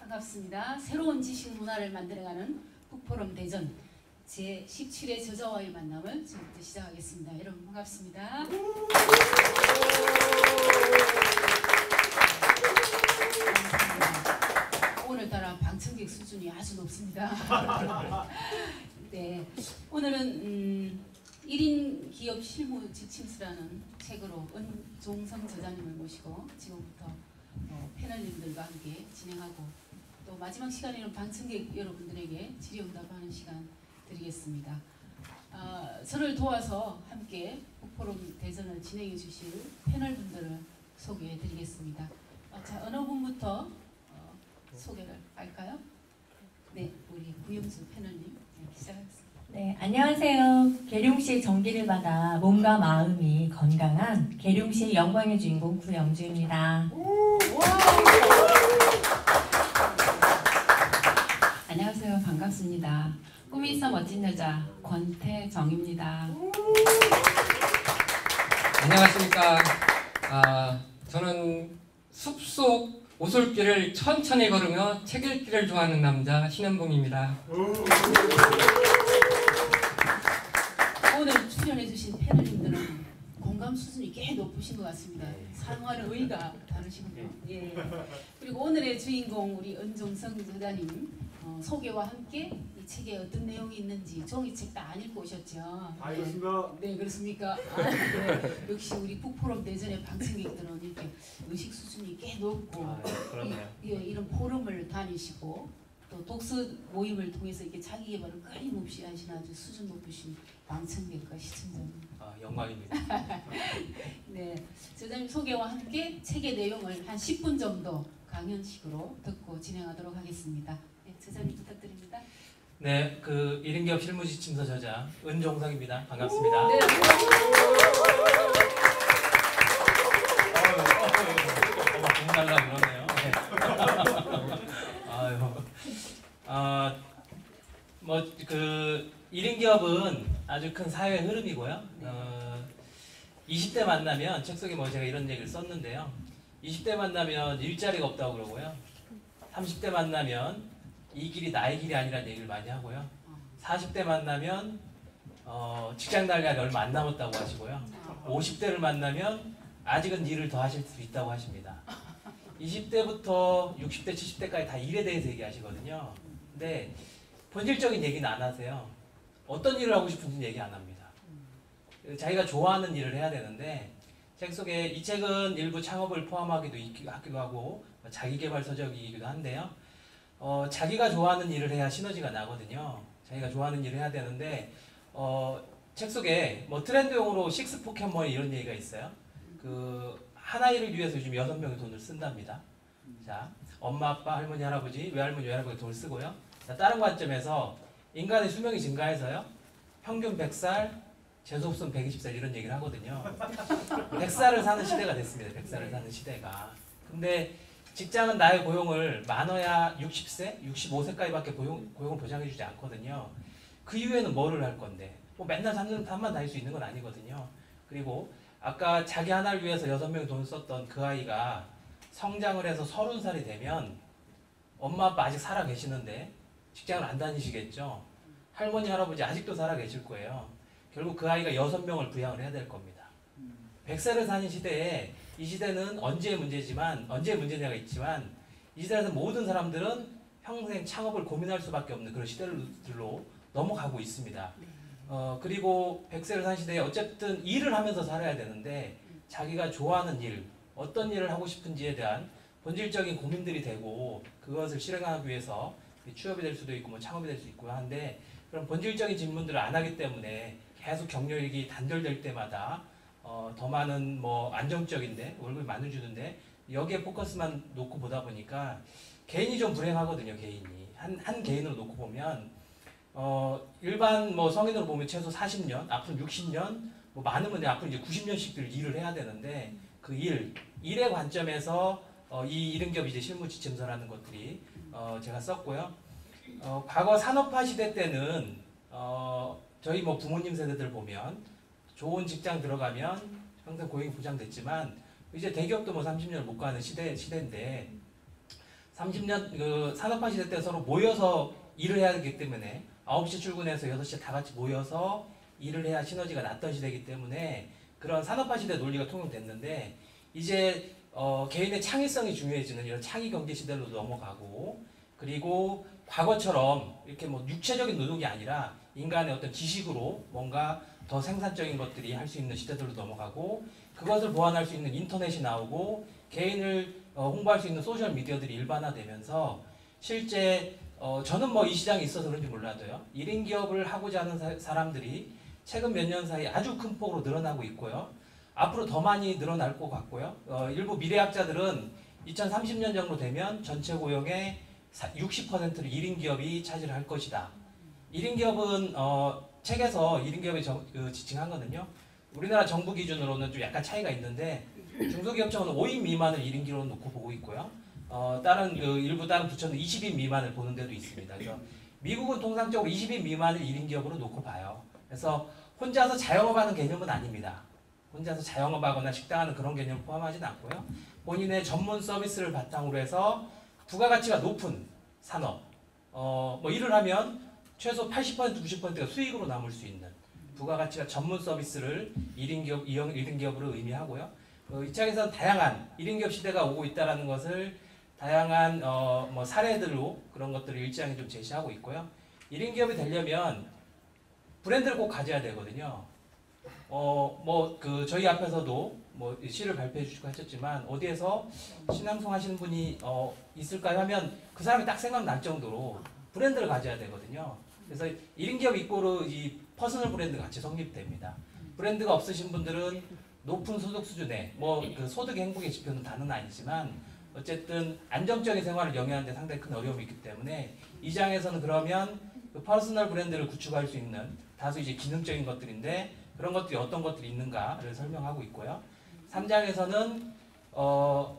반갑습니다. 새로운 지식 문화를 만들어가는 북포럼 대전 제17회 저자와의 만남을 지금부터 시작하겠습니다. 여러분 반갑습니다. 반갑습니다. 오늘따라 방청객 수준이 아주 높습니다. 네, 오늘은 1인 기업 실무 지침서라는 책으로 은종성 저자님을 모시고 지금부터 패널님들과 함께 진행하고 또 마지막 시간에는 방청객 여러분들에게 질의응답하는 시간 드리겠습니다. 저를 도와서 함께 북포럼 대전을 진행해 주실 패널분들을 소개해 드리겠습니다. 자, 어느 분부터 소개를 할까요? 네, 우리 구영수 패널님 시작하겠습니다. 네, 안녕하세요. 계룡시의 정기를 받아 몸과 마음이 건강한 계룡시의 영광의 주인공 구영주입니다. 안녕하세요. 반갑습니다. 꿈이 있어 멋진 여자 권태정입니다. 안녕하십니까. 저는 숲속 오솔길을 천천히 걸으며 책 읽기를 좋아하는 남자 신현봉입니다. 오늘 출연해주신 패널님들은 공감 수준이 꽤 높으신 것 같습니다. 사용하는 의의가 다르시군요. 예. 그리고 오늘의 주인공 우리 은종성 저자님 소개와 함께 이 책에 어떤 내용이 있는지 종이책 다 안 읽고 오셨죠? 다 읽었습니다. 네, 그렇습니까? 네. 역시 우리 북포럼 대전의 방청객들은 이렇게 의식 수준이 꽤 높고 이런 포럼을 다니시고 또 독서 모임을 통해서 이렇게 자기 개발을 끊임없이 하시는 아주 수준 높으신 방청객과 시청자입니다. 영광입니다. 네, 저자님 소개와 함께 책의 내용을 한 10분 정도 강연식으로 듣고 진행하도록 하겠습니다. 네, 저자님 부탁드립니다. 네, 그 1인 기업 실무지침서 저자 은종성입니다. 반갑습니다. 네. 공달라 그러네요. 그 1인 기업은 아주 큰 사회 흐름이고요. 20대 만나면 책 속에 제가 이런 얘기를 썼는데요. 20대 만나면 일자리가 없다고 그러고요. 30대 만나면 이 길이 나의 길이 아니라는 얘기를 많이 하고요. 40대 만나면 직장 나갈 얼마 안 남았다고 하시고요. 50대를 만나면 아직은 일을 더 하실 수 있다고 하십니다. 20대부터 60대, 70대까지 다 일에 대해서 얘기하시거든요. 근데 본질적인 얘기는 안 하세요. 어떤 일을 하고 싶은지 얘기 안 합니다. 자기가 좋아하는 일을 해야 되는데 책 속에 이 책은 일부 창업을 포함하기도 하고 자기계발 서적이기도 한데요. 자기가 좋아하는 일을 해야 시너지가 나거든요. 자기가 좋아하는 일을 해야 되는데 책 속에 트렌드용어로 식스 포켓몬 이런 얘기가 있어요. 그 하나일을 위해서 요즘 6명이 돈을 쓴답니다. 자, 엄마, 아빠, 할머니, 할아버지, 외할머니, 외할아버지 돈을 쓰고요. 자, 다른 관점에서 인간의 수명이 증가해서요. 평균 100살, 재수없으면 120살 이런 얘기를 하거든요. 100살을 사는 시대가 됐습니다. 100살을 사는 시대가. 근데 직장은 나의 고용을 많아야 60세, 65세까지밖에 고용을 보장해주지 않거든요. 그 이후에는 뭐를 할 건데? 맨날 산만 다닐 수 있는 건 아니거든요. 그리고 아까 자기 하나를 위해서 6명이 돈을 썼던 그 아이가 성장을 해서 30살이 되면 엄마 아빠 아직 살아 계시는데 직장을 안 다니시겠죠. 할머니 할아버지 아직도 살아 계실 거예요. 결국 그 아이가 6명을 부양을 해야 될 겁니다. 100세를 사는 시대에 이 시대는 언제의 문제냐가 있지만 이 시대에서 모든 사람들은 평생 창업을 고민할 수밖에 없는 그런 시대들로 넘어가고 있습니다. 그리고 100세를 사는 시대에 어쨌든 일을 하면서 살아야 되는데 자기가 좋아하는 일, 어떤 일을 하고 싶은지에 대한 본질적인 고민들이 되고 그것을 실행하기 위해서 취업이 될 수도 있고 창업이 될 수 있고 한데 그런 본질적인 질문들을 안 하기 때문에 계속 경력이 단절될 때마다 더 많은 안정적인데 월급이 많이 주는데 여기에 포커스만 놓고 보다 보니까 개인이 좀 불행하거든요. 개인이 한 개인으로 놓고 보면 일반 성인으로 보면 최소 40년, 앞으로 60년, 많으면 앞으로 이제 90년씩들 일을 해야 되는데 그 일의 관점에서 이 이른기업 이제 실무지침서라는 것들이 제가 썼고요. 과거 산업화 시대 때는 저희 부모님 세대들 보면 좋은 직장 들어가면 평생 고용이 보장됐지만 이제 대기업도 30년을 못 가는 시대인데 30년 그 산업화 시대 때 서로 모여서 일을 해야 되기 때문에 9시 출근해서 6시에 다 같이 모여서 일을 해야 시너지가 났던 시대이기 때문에 그런 산업화 시대 논리가 통용됐는데 이제 개인의 창의성이 중요해지는 이런 창의 경제 시대로 넘어가고 그리고 과거처럼 이렇게 뭐 육체적인 노동이 아니라 인간의 어떤 지식으로 뭔가 더 생산적인 것들이 할 수 있는 시대들로 넘어가고 그것을 보완할 수 있는 인터넷이 나오고 개인을 홍보할 수 있는 소셜 미디어들이 일반화되면서 실제 저는 뭐 이 시장에 있어서 그런지 몰라도요. 1인 기업을 하고자 하는 사람들이 최근 몇 년 사이 아주 큰 폭으로 늘어나고 있고요. 앞으로 더 많이 늘어날 것 같고요. 일부 미래학자들은 2030년 정도 되면 전체 고용의 60%를 1인 기업이 차지할 것이다. 1인 기업은 책에서 1인 기업에 지칭하거든요. 우리나라 정부 기준으로는 좀 약간 차이가 있는데 중소기업청은 5인 미만을 1인 기업으로 놓고 보고 있고요. 일부 다른 부처는 20인 미만을 보는 데도 있습니다. 그래서 미국은 통상적으로 20인 미만을 1인 기업으로 놓고 봐요. 그래서 혼자서 자영업하는 개념은 아닙니다. 혼자서 자영업하거나 식당하는 그런 개념을 포함하지는 않고요. 본인의 전문 서비스를 바탕으로 해서 부가가치가 높은 산업, 뭐 일을 하면 최소 80% 90%가 수익으로 남을 수 있는 부가가치가 전문 서비스를 1인 기업으로 의미하고요. 이 책에서는 다양한 1인 기업 시대가 오고 있다는 것을 다양한 뭐 사례들로 그런 것들을 일장에 좀 제시하고 있고요. 1인 기업이 되려면 브랜드를 꼭 가져야 되거든요. 저희 앞에서도 뭐 시를 발표해 주시고 하셨지만 어디에서 신앙송 하시는 분이 있을까요 하면 그 사람이 딱 생각날 정도로 브랜드를 가져야 되거든요. 그래서 1인 기업 이꼬르 이 퍼스널 브랜드가 같이 성립됩니다. 브랜드가 없으신 분들은 높은 소득 수준에 그 소득 행복의 지표는 다는 아니지만 어쨌든 안정적인 생활을 영위하는 데 상당히 큰 어려움이 있기 때문에 이 장에서는 그러면 그 퍼스널 브랜드를 구축할 수 있는 다소 이제 기능적인 것들인데 그런 것들이 어떤 것들이 있는가를 설명하고 있고요. 3장에서는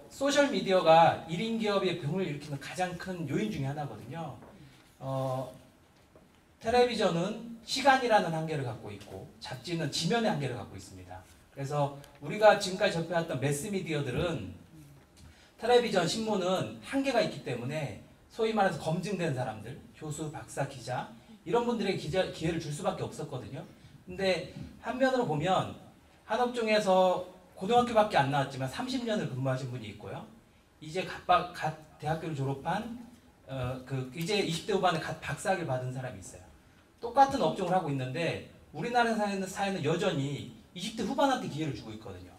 소셜 미디어가 1인 기업의 붐을 일으키는 가장 큰 요인 중에 하나거든요. 텔레비전은 시간이라는 한계를 갖고 있고 잡지는 지면의 한계를 갖고 있습니다. 그래서 우리가 지금까지 접해왔던 매스미디어들은 텔레비전, 신문은 한계가 있기 때문에 소위 말해서 검증된 사람들, 교수, 박사, 기자 이런 분들에게 기회를 줄 수밖에 없었거든요. 근데 한면으로 보면 한업종에서 고등학교밖에 안 나왔지만 30년을 근무하신 분이 있고요. 이제 갓 대학교를 졸업한 이제 20대 후반에 갓 박사학위를 받은 사람이 있어요. 똑같은 업종을 하고 있는데 우리나라 사회는 여전히 20대 후반한테 기회를 주고 있거든요.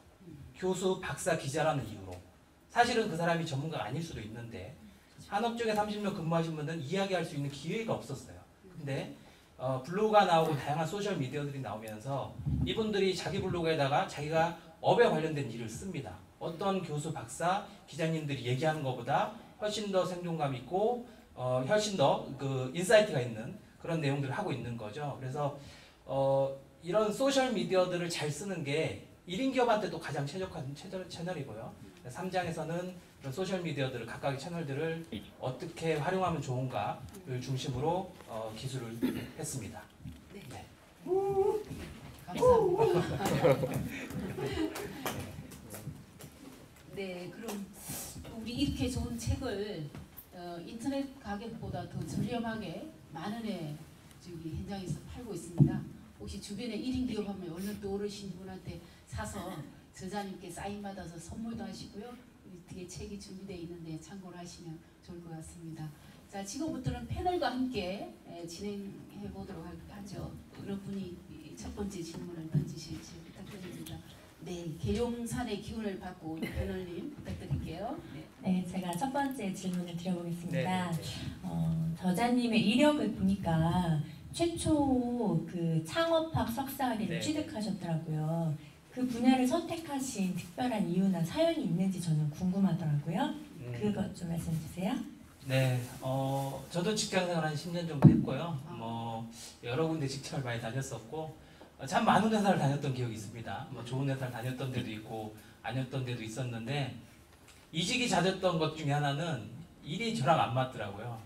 교수, 박사, 기자라는 이유로. 사실은 그 사람이 전문가가 아닐 수도 있는데 한업종에 30년 근무하신 분들은 이야기할 수 있는 기회가 없었어요. 근데 블로그가 나오고 다양한 소셜 미디어들이 나오면서 이분들이 자기 블로그에다가 자기가 업에 관련된 일을 씁니다. 어떤 교수, 박사, 기자님들이 얘기하는 것보다 훨씬 더 생동감 있고 훨씬 더 그 인사이트가 있는 그런 내용들을 하고 있는 거죠. 그래서 이런 소셜 미디어들을 잘 쓰는 게 1인 기업한테도 가장 최적화된 채널이고요. 3장에서는 이런 소셜 미디어들을 각각의 채널들을 어떻게 활용하면 좋은가를 중심으로 기술을 했습니다. 네. 네. 감사합니다. 네, 그럼 우리 이렇게 좋은 책을 인터넷 가격보다 더 저렴하게 만 원에 저기 현장에서 팔고 있습니다. 혹시 주변에 1인 기업하면 얼른 떠오르신 분한테 사서 저자님께 사인 받아서 선물도 하시고요. 뒤에 책이 준비되어 있는데 참고를 하시면 좋을 것 같습니다. 자, 지금부터는 패널과 함께 진행해 보도록 하죠. 그런 분이 첫 번째 질문을 던지실지 부탁드립니다. 네, 계룡산의 기운을 받고 우리 패널님 부탁드릴게요. 네, 제가 첫 번째 질문을 드려보겠습니다. 네. 저자님의 이력을 보니까 최초 그 창업학 석사학위를 네. 취득하셨더라고요. 그 분야를 선택하신 특별한 이유나 사연이 있는지 저는 궁금하더라고요. 그것 좀 말씀 주세요. 네, 저도 직장생활 한 10년 정도 했고요. 여러 군데 직장을 많이 다녔었고 참 많은 회사를 다녔던 기억이 있습니다. 좋은 회사를 다녔던 데도 있고 아니었던 데도 있었는데 이직이 잦았던 것 중에 하나는 일이 저랑 안 맞더라고요.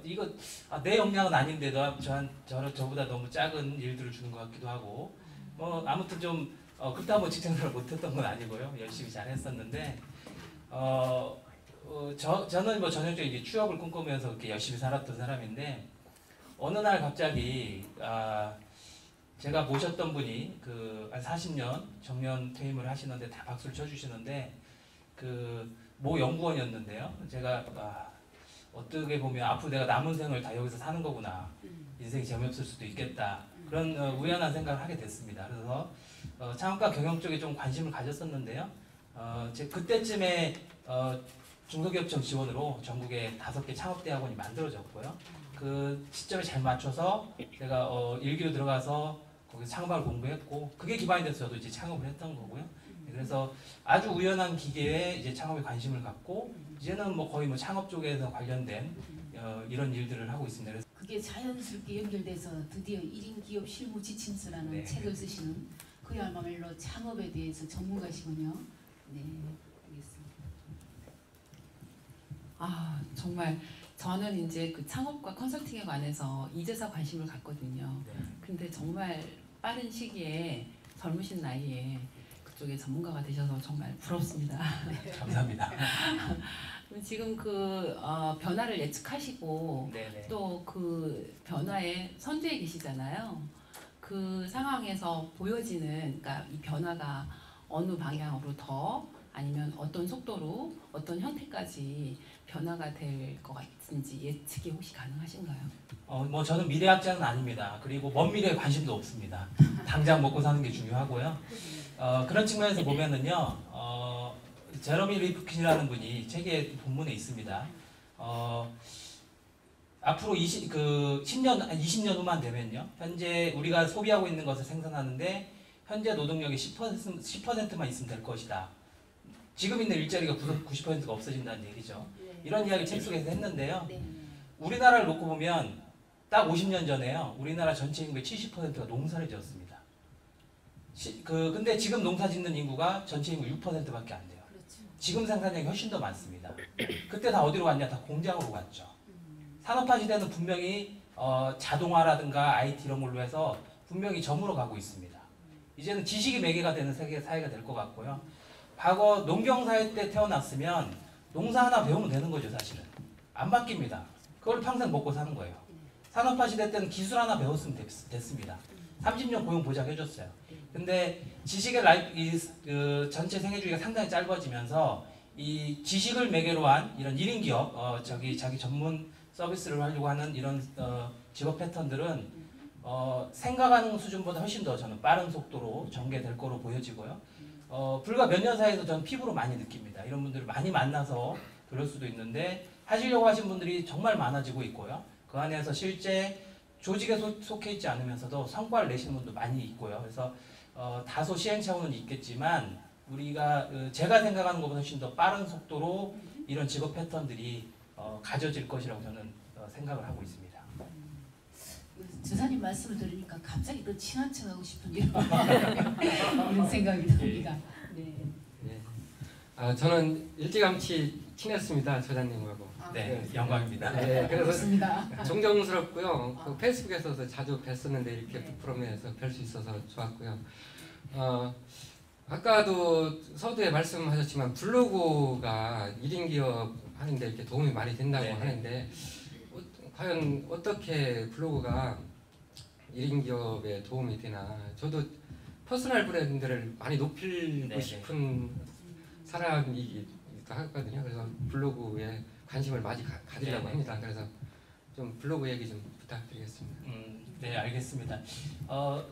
이거 내 역량은 아닌데도 저보다 너무 작은 일들을 주는 것 같기도 하고 아무튼 좀 그때 한번 직장생활을 못했던 건 아니고요. 열심히 잘 했었는데 저는 뭐 전형적인 이제 취업을 꿈꾸면서 그렇게 열심히 살았던 사람인데 어느 날 갑자기 제가 모셨던 분이 한 40년 정년 퇴임을 하시는데 다 박수를 쳐주시는데 모 연구원이었는데요. 제가 어떻게 보면 앞으로 내가 남은 생을 다 여기서 사는 거구나. 인생이 재미없을 수도 있겠다. 그런 우연한 생각을 하게 됐습니다. 그래서 창업과 경영 쪽에 좀 관심을 가졌었는데요. 그때쯤에 중소기업청 지원으로 전국에 5개 창업대학원이 만들어졌고요. 그 시점에 잘 맞춰서 제가 일기로 들어가서 거기서 창업학을 공부했고 그게 기반이 돼서 저도 이제 창업을 했던 거고요. 그래서 아주 우연한 기계에 이제 창업에 관심을 갖고 이제는 뭐 거의 뭐 창업 쪽에서 관련된 이런 일들을 하고 있습니다. 그래서 그게 자연스럽게 연결돼서 드디어 1인 기업 실무 지침서라는 네. 책을 쓰시는 그야말로 창업에 대해서 전문가시군요. 네, 알겠습니다. 정말 저는 이제 그 창업과 컨설팅에 관해서 이제서 관심을 갖거든요. 네. 근데 정말 빠른 시기에 젊으신 나이에 그쪽에 전문가가 되셔서 정말 부럽습니다. 감사합니다. 지금 변화를 예측하시고 네네. 또 그 변화의 선두에 계시잖아요. 그 상황에서 보여지는 그러니까 이 변화가 어느 방향으로 더 아니면 어떤 속도로 어떤 형태까지 변화가 될 것 같은지 예측이 혹시 가능하신가요? 뭐 저는 미래학자는 아닙니다. 그리고 먼 미래에 관심도 없습니다. 당장 먹고 사는 게 중요하고요. 그런 측면에서 보면은요, 제러미 리프킨이라는 분이 책에 본문에 있습니다. 앞으로 20년 후만 되면요, 현재 우리가 소비하고 있는 것을 생산하는데 현재 노동력의 10%만 있으면 될 것이다. 지금 있는 일자리가 90%가 없어진다는 얘기죠. 이런 이야기 책 속에서 했는데요. 네. 우리나라를 놓고 보면 딱 50년 전에요. 우리나라 전체 인구의 70%가 농사를 지었습니다. 근데 지금 농사 짓는 인구가 전체 인구 6%밖에 안 돼요. 그렇죠. 지금 생산량이 훨씬 더 많습니다. 그때 다 어디로 갔냐? 다 공장으로 갔죠. 산업화 시대는 분명히 자동화라든가 IT 이런 걸로 해서 분명히 점으로 가고 있습니다. 이제는 지식이 매개가 되는 세계 사회가 될 것 같고요. 과거 농경사회 때 태어났으면 농사 하나 배우면 되는 거죠, 사실은. 안 바뀝니다. 그걸 평생 먹고 사는 거예요. 산업화 시대 때는 기술 하나 배웠으면 됐습니다. 30년 고용 보장해줬어요. 근데 지식의 전체 생애주기가 상당히 짧아지면서 이 지식을 매개로 한 이런 1인 기업, 자기 전문 서비스를 하려고 하는 이런 직업 패턴들은 생각하는 수준보다 훨씬 더 저는 빠른 속도로 전개될 거로 보여지고요. 불과 몇 년 사이에도 저는 피부로 많이 느낍니다. 이런 분들을 많이 만나서 그럴 수도 있는데 하시려고 하신 분들이 정말 많아지고 있고요. 그 안에서 실제 조직에 속해 있지 않으면서도 성과를 내시는 분도 많이 있고요. 그래서 다소 시행착오는 있겠지만 제가 생각하는 것보다 훨씬 더 빠른 속도로 이런 직업 패턴들이 가져질 것이라고 저는 생각을 하고 있습니다. 저사님 말씀을 들으니까 갑자기 더 친한 척하고 싶은 이런 생각이 듭니다. 네. 네. 저는 일찌감치 친했습니다, 저자님하고. 네, 영광입니다. 네, 그래서 그렇습니다. 존경스럽고요. 페이스북에서도 자주 뵀었는데 이렇게 북프롬에서 뵐 수 있어서 좋았고요. 아까도 서두에 말씀하셨지만 블로그가 1인 기업 하는데 이렇게 도움이 많이 된다고 네네. 하는데 과연 어떻게 블로그가 1인 기업에 도움이 되나. 저도 퍼스널 브랜드를 많이 높이고 네네. 싶은 사람이기도 하거든요. 그래서 블로그에 관심을 많이 가지려고 네네. 합니다. 그래서 좀 블로그 얘기 좀 부탁드리겠습니다. 네, 알겠습니다.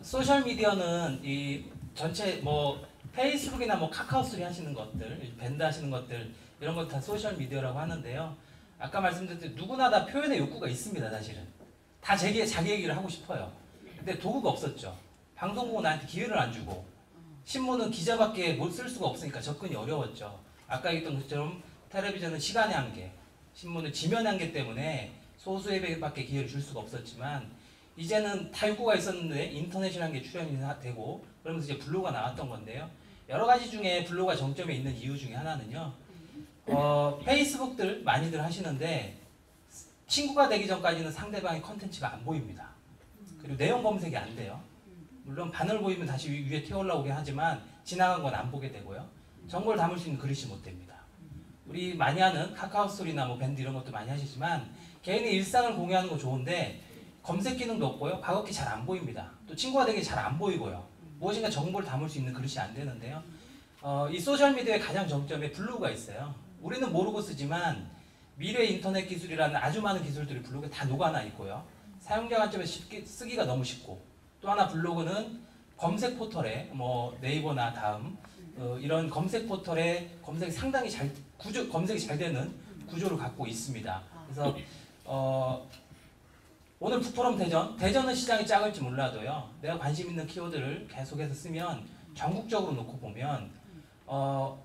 소셜 미디어는 이 전체 페이스북이나 카카오스토리 하시는 것들, 밴드 하시는 것들 이런 것 다 소셜 미디어라고 하는데요. 아까 말씀드렸듯이 누구나 다 표현의 욕구가 있습니다, 사실은. 다 자기 얘기를 하고 싶어요. 근데 도구가 없었죠. 방송국은 나한테 기회를 안 주고 신문은 기자밖에 못 쓸 수가 없으니까 접근이 어려웠죠. 아까 얘기했던 것처럼 텔레비전은 시간의 한계, 신문은 지면의 한계 때문에 소수에게밖에 기회를 줄 수가 없었지만 이제는 다 욕구가 있었는데 인터넷이라는 게 출연이 되고 그러면서 이제 블로그가 나왔던 건데요. 여러 가지 중에 블로그가 정점에 있는 이유 중에 하나는요. 페이스북들 많이들 하시는데 친구가 되기 전까지는 상대방의 컨텐츠가 안 보입니다. 그리고 내용 검색이 안 돼요. 물론 바늘 보이면 다시 위에 튀어 올라오긴 하지만 지나간 건 안 보게 되고요. 정보를 담을 수 있는 그릇이 못 됩니다. 우리 많이 하는 카카오 스토리나 뭐 밴드 이런 것도 많이 하시지만 개인의 일상을 공유하는 거 좋은데 검색 기능도 없고요. 과거기 잘 안 보입니다. 또 친구가 되게 잘 안 보이고요. 무엇인가 정보를 담을 수 있는 그릇이 안 되는데요. 이 소셜미디어의 가장 정점에 블로그가 있어요. 우리는 모르고 쓰지만 미래 인터넷 기술이라는 아주 많은 기술들이 블로그에 다 녹아나 있고요. 사용자 관점에서 쉽게 쓰기가 너무 쉽고 또 하나 블로그는 검색 포털에 뭐 네이버나 다음 이런 검색 포털에 검색이 상당히 검색이 잘 되는 구조를 갖고 있습니다. 그래서 오늘 북포럼 대전은 시장이 작을지 몰라도요. 내가 관심 있는 키워드를 계속해서 쓰면 전국적으로 놓고 보면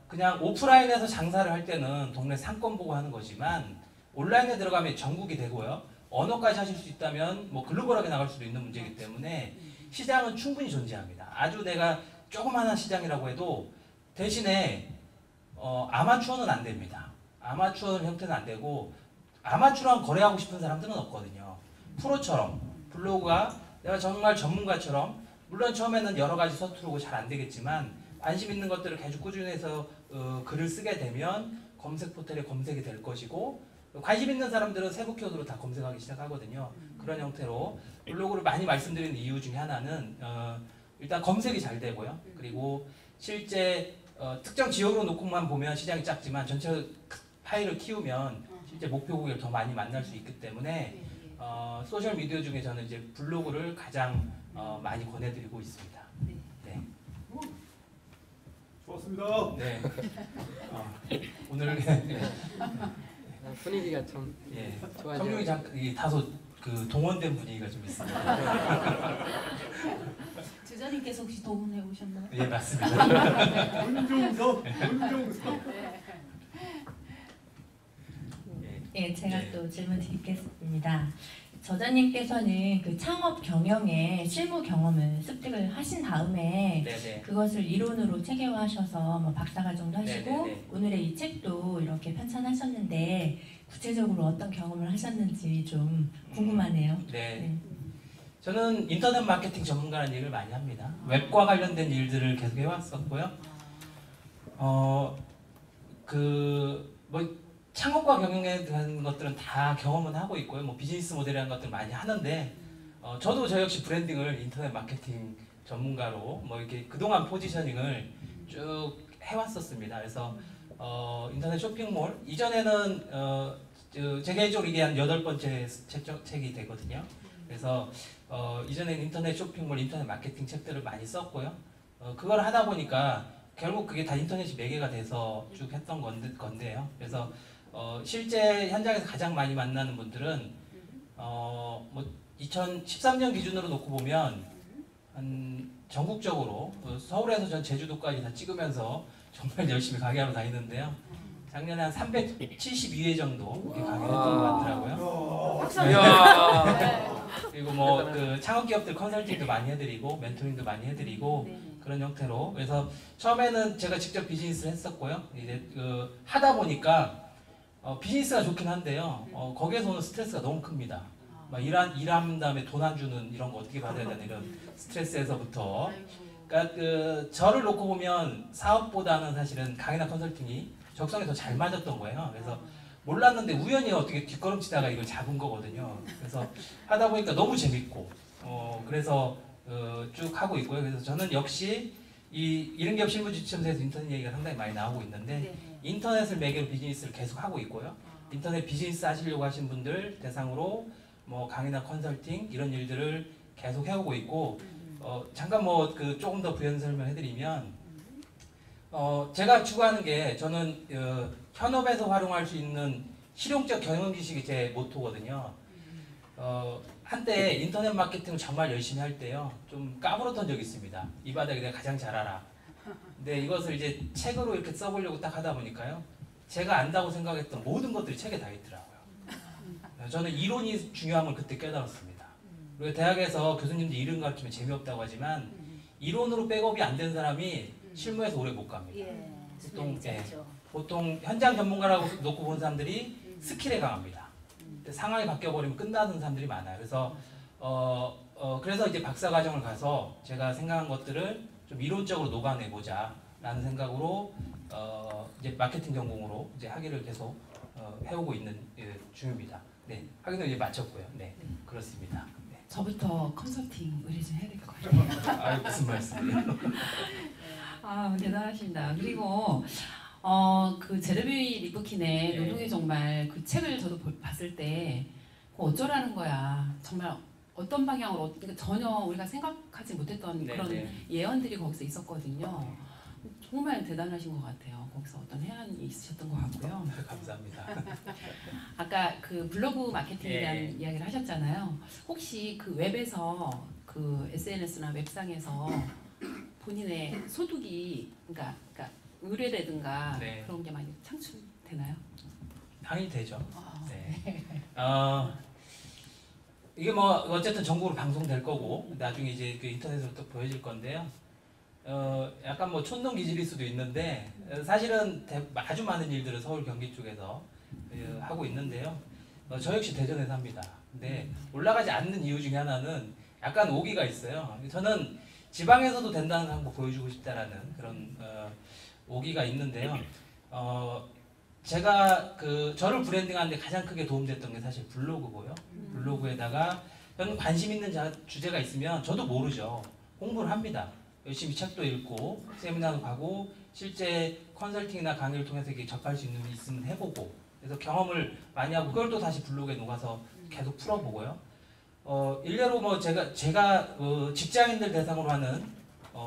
그냥 오프라인에서 장사를 할 때는 동네 상권 보고 하는 거지만 온라인에 들어가면 전국이 되고요. 언어까지 하실 수 있다면 뭐 글로벌하게 나갈 수도 있는 문제이기 때문에 시장은 충분히 존재합니다. 아주 내가 조그마한 시장이라고 해도 대신에 아마추어는 안 됩니다. 아마추어 형태는 안 되고 아마추어랑 거래하고 싶은 사람들은 없거든요. 프로처럼 블로그가 내가 정말 전문가처럼 물론 처음에는 여러 가지 서투르고 잘 안 되겠지만 관심 있는 것들을 계속 꾸준히 해서 글을 쓰게 되면 검색 포털에 검색이 될 것이고 관심 있는 사람들은 세부 키워드로 다 검색하기 시작하거든요. 그런 형태로 블로그를 많이 말씀드리는 이유 중에 하나는 일단 검색이 잘 되고요. 그리고 실제 특정 지역으로 놓고만 보면 시장이 작지만 전체 파일을 키우면 실제 목표 고객을 더 많이 만날 수 있기 때문에 소셜 미디어 중에 저는 이제 블로그를 가장 많이 권해드리고 있습니다. 네. 좋았습니다. 네. 오늘 분위기가 좀 예. 좋아져요. 성룡이 다소 그 동원된 분위기가 좀 있습니다. 제자님께서 혹시 도움해 오셨나요? 예, 맞습니다. 문종석. 예, 제가 네. 또 질문 드리겠습니다. 저자님께서는 그 창업 경영에 실무 경험을 습득을 하신 다음에 네네. 그것을 이론으로 체계화하셔서 뭐 박사과정도 하시고 네네네. 오늘의 이 책도 이렇게 편찬하셨는데 구체적으로 어떤 경험을 하셨는지 좀 궁금하네요. 네. 저는 인터넷 마케팅 전문가라는 얘기를 많이 합니다. 웹과 관련된 일들을 계속 해왔었고요. 뭐 창업과 경영에 대한 것들은 다 경험은 하고 있고요. 뭐 비즈니스 모델이라는 것들 많이 하는데 저도 저 역시 브랜딩을 인터넷 마케팅 전문가로 뭐 이렇게 그동안 포지셔닝을 쭉 해왔었습니다. 그래서 인터넷 쇼핑몰 이전에는 제 개인적으로 이게 한 8번째 책이 되거든요. 그래서 이전에는 인터넷 쇼핑몰, 인터넷 마케팅 책들을 많이 썼고요. 그걸 하다 보니까 결국 그게 다 인터넷이 매개가 돼서 쭉 했던 건데요. 그래서 실제 현장에서 가장 많이 만나는 분들은 뭐 2013년 기준으로 놓고 보면 한 전국적으로 서울에서 전 제주도까지 다 찍으면서 정말 열심히 강의하러 다니는데요. 작년에 한 372회 정도 이렇게 강의를 했던 것 같더라고요. 이야. 그리고 뭐 그 창업 기업들 컨설팅도 많이 해드리고 멘토링도 많이 해드리고 그런 형태로 그래서 처음에는 제가 직접 비즈니스를 했었고요. 이제 하다 보니까 비즈니스가 좋긴 한데요. 거기에서 오는 스트레스가 너무 큽니다. 막 일한 다음에 돈 안 주는 이런 거 어떻게 받아야 되는 이런 스트레스에서부터. 그러니까 저를 놓고 보면 사업보다는 사실은 강의나 컨설팅이 적성에 더 잘 맞았던 거예요. 그래서 몰랐는데 우연히 어떻게 뒷걸음치다가 이걸 잡은 거거든요. 그래서 하다 보니까 너무 재밌고 그래서 쭉 하고 있고요. 그래서 저는 역시 이 이른기업 실무지침서에서 인터넷 얘기가 상당히 많이 나오고 있는데 인터넷을 매개로 비즈니스를 계속 하고 있고요. 인터넷 비즈니스 하시려고 하신 분들 대상으로 뭐 강의나 컨설팅 이런 일들을 계속 해오고 있고 잠깐 뭐 그 조금 더 부연 설명해드리면 제가 추구하는 게 저는 현업에서 활용할 수 있는 실용적 경영 지식이 제 모토거든요. 한때 인터넷 마케팅을 정말 열심히 할 때요 좀 까불었던 적이 있습니다. 이 바닥에 내가 가장 잘 알아. 근데 이것을 이제 책으로 이렇게 써보려고 딱 하다 보니까요 제가 안다고 생각했던 모든 것들이 책에 다 있더라고요. 저는 이론이 중요한 걸 그때 깨달았습니다. 그리고 대학에서 교수님들 이론 가르치면 재미없다고 하지만 이론으로 백업이 안 된 사람이 실무에서 오래 못 갑니다. 보통 현장 전문가라고 놓고 본 사람들이 스킬에 강합니다. 근데 상황이 바뀌어버리면 끝나는 사람들이 많아요. 그래서 그래서 이제 박사과정을 가서 제가 생각한 것들을 좀 이론적으로 녹아내보자 라는 생각으로 이제 마케팅 전공으로 이제 학위를 계속 해오고 있는 중입니다. 네, 학위는 이제 마쳤고요. 네, 그렇습니다. 네. 저부터 컨설팅 의뢰 좀 해야 될 것 같아요. 아, 무슨 말씀이에요? 아, 대단하십니다. 그리고 그 제레미 리프킨의 예. 노동의 종말 그 책을 저도 봤을 때 그거 어쩌라는 거야. 정말 어떤 방향으로 그러니까 전혀 우리가 생각하지 못했던 네, 그런 네. 예언들이 거기서 있었거든요. 정말 대단하신 것 같아요. 거기서 어떤 해안이 있으셨던 것 같고요. 감사합니다. 아까 그 블로그 마케팅에 대한 예. 이야기를 하셨잖아요. 혹시 그 웹에서 그 SNS나 웹상에서 본인의 소득이 그러니까 의뢰라든가 네. 그런 게 많이 창출되나요? 당연히 되죠. 아, 네. 이게 뭐 어쨌든 전국으로 방송될 거고 나중에 이제 그 인터넷으로 또 보여질 건데요. 약간 뭐 촌놈 기질일 수도 있는데 사실은 아주 많은 일들을 서울 경기 쪽에서 하고 있는데요. 저 역시 대전에서 합니다. 근데 올라가지 않는 이유 중에 하나는 약간 오기가 있어요. 저는 지방에서도 된다는 걸 한번 보여주고 싶다라는 그런 오기가 있는데요. 제가 그 저를 브랜딩하는데 가장 크게 도움됐던 게 사실 블로그고요. 블로그에다가 저는 관심 있는 주제가 있으면 저도 모르죠. 공부를 합니다. 열심히 책도 읽고 세미나도 가고 실제 컨설팅이나 강의를 통해서 이렇게 접할 수 있는 게 있으면 해보고 그래서 경험을 많이 하고 그걸 또 다시 블로그에 녹아서 계속 풀어보고요. 일례로 뭐 제가 직장인들 대상으로 하는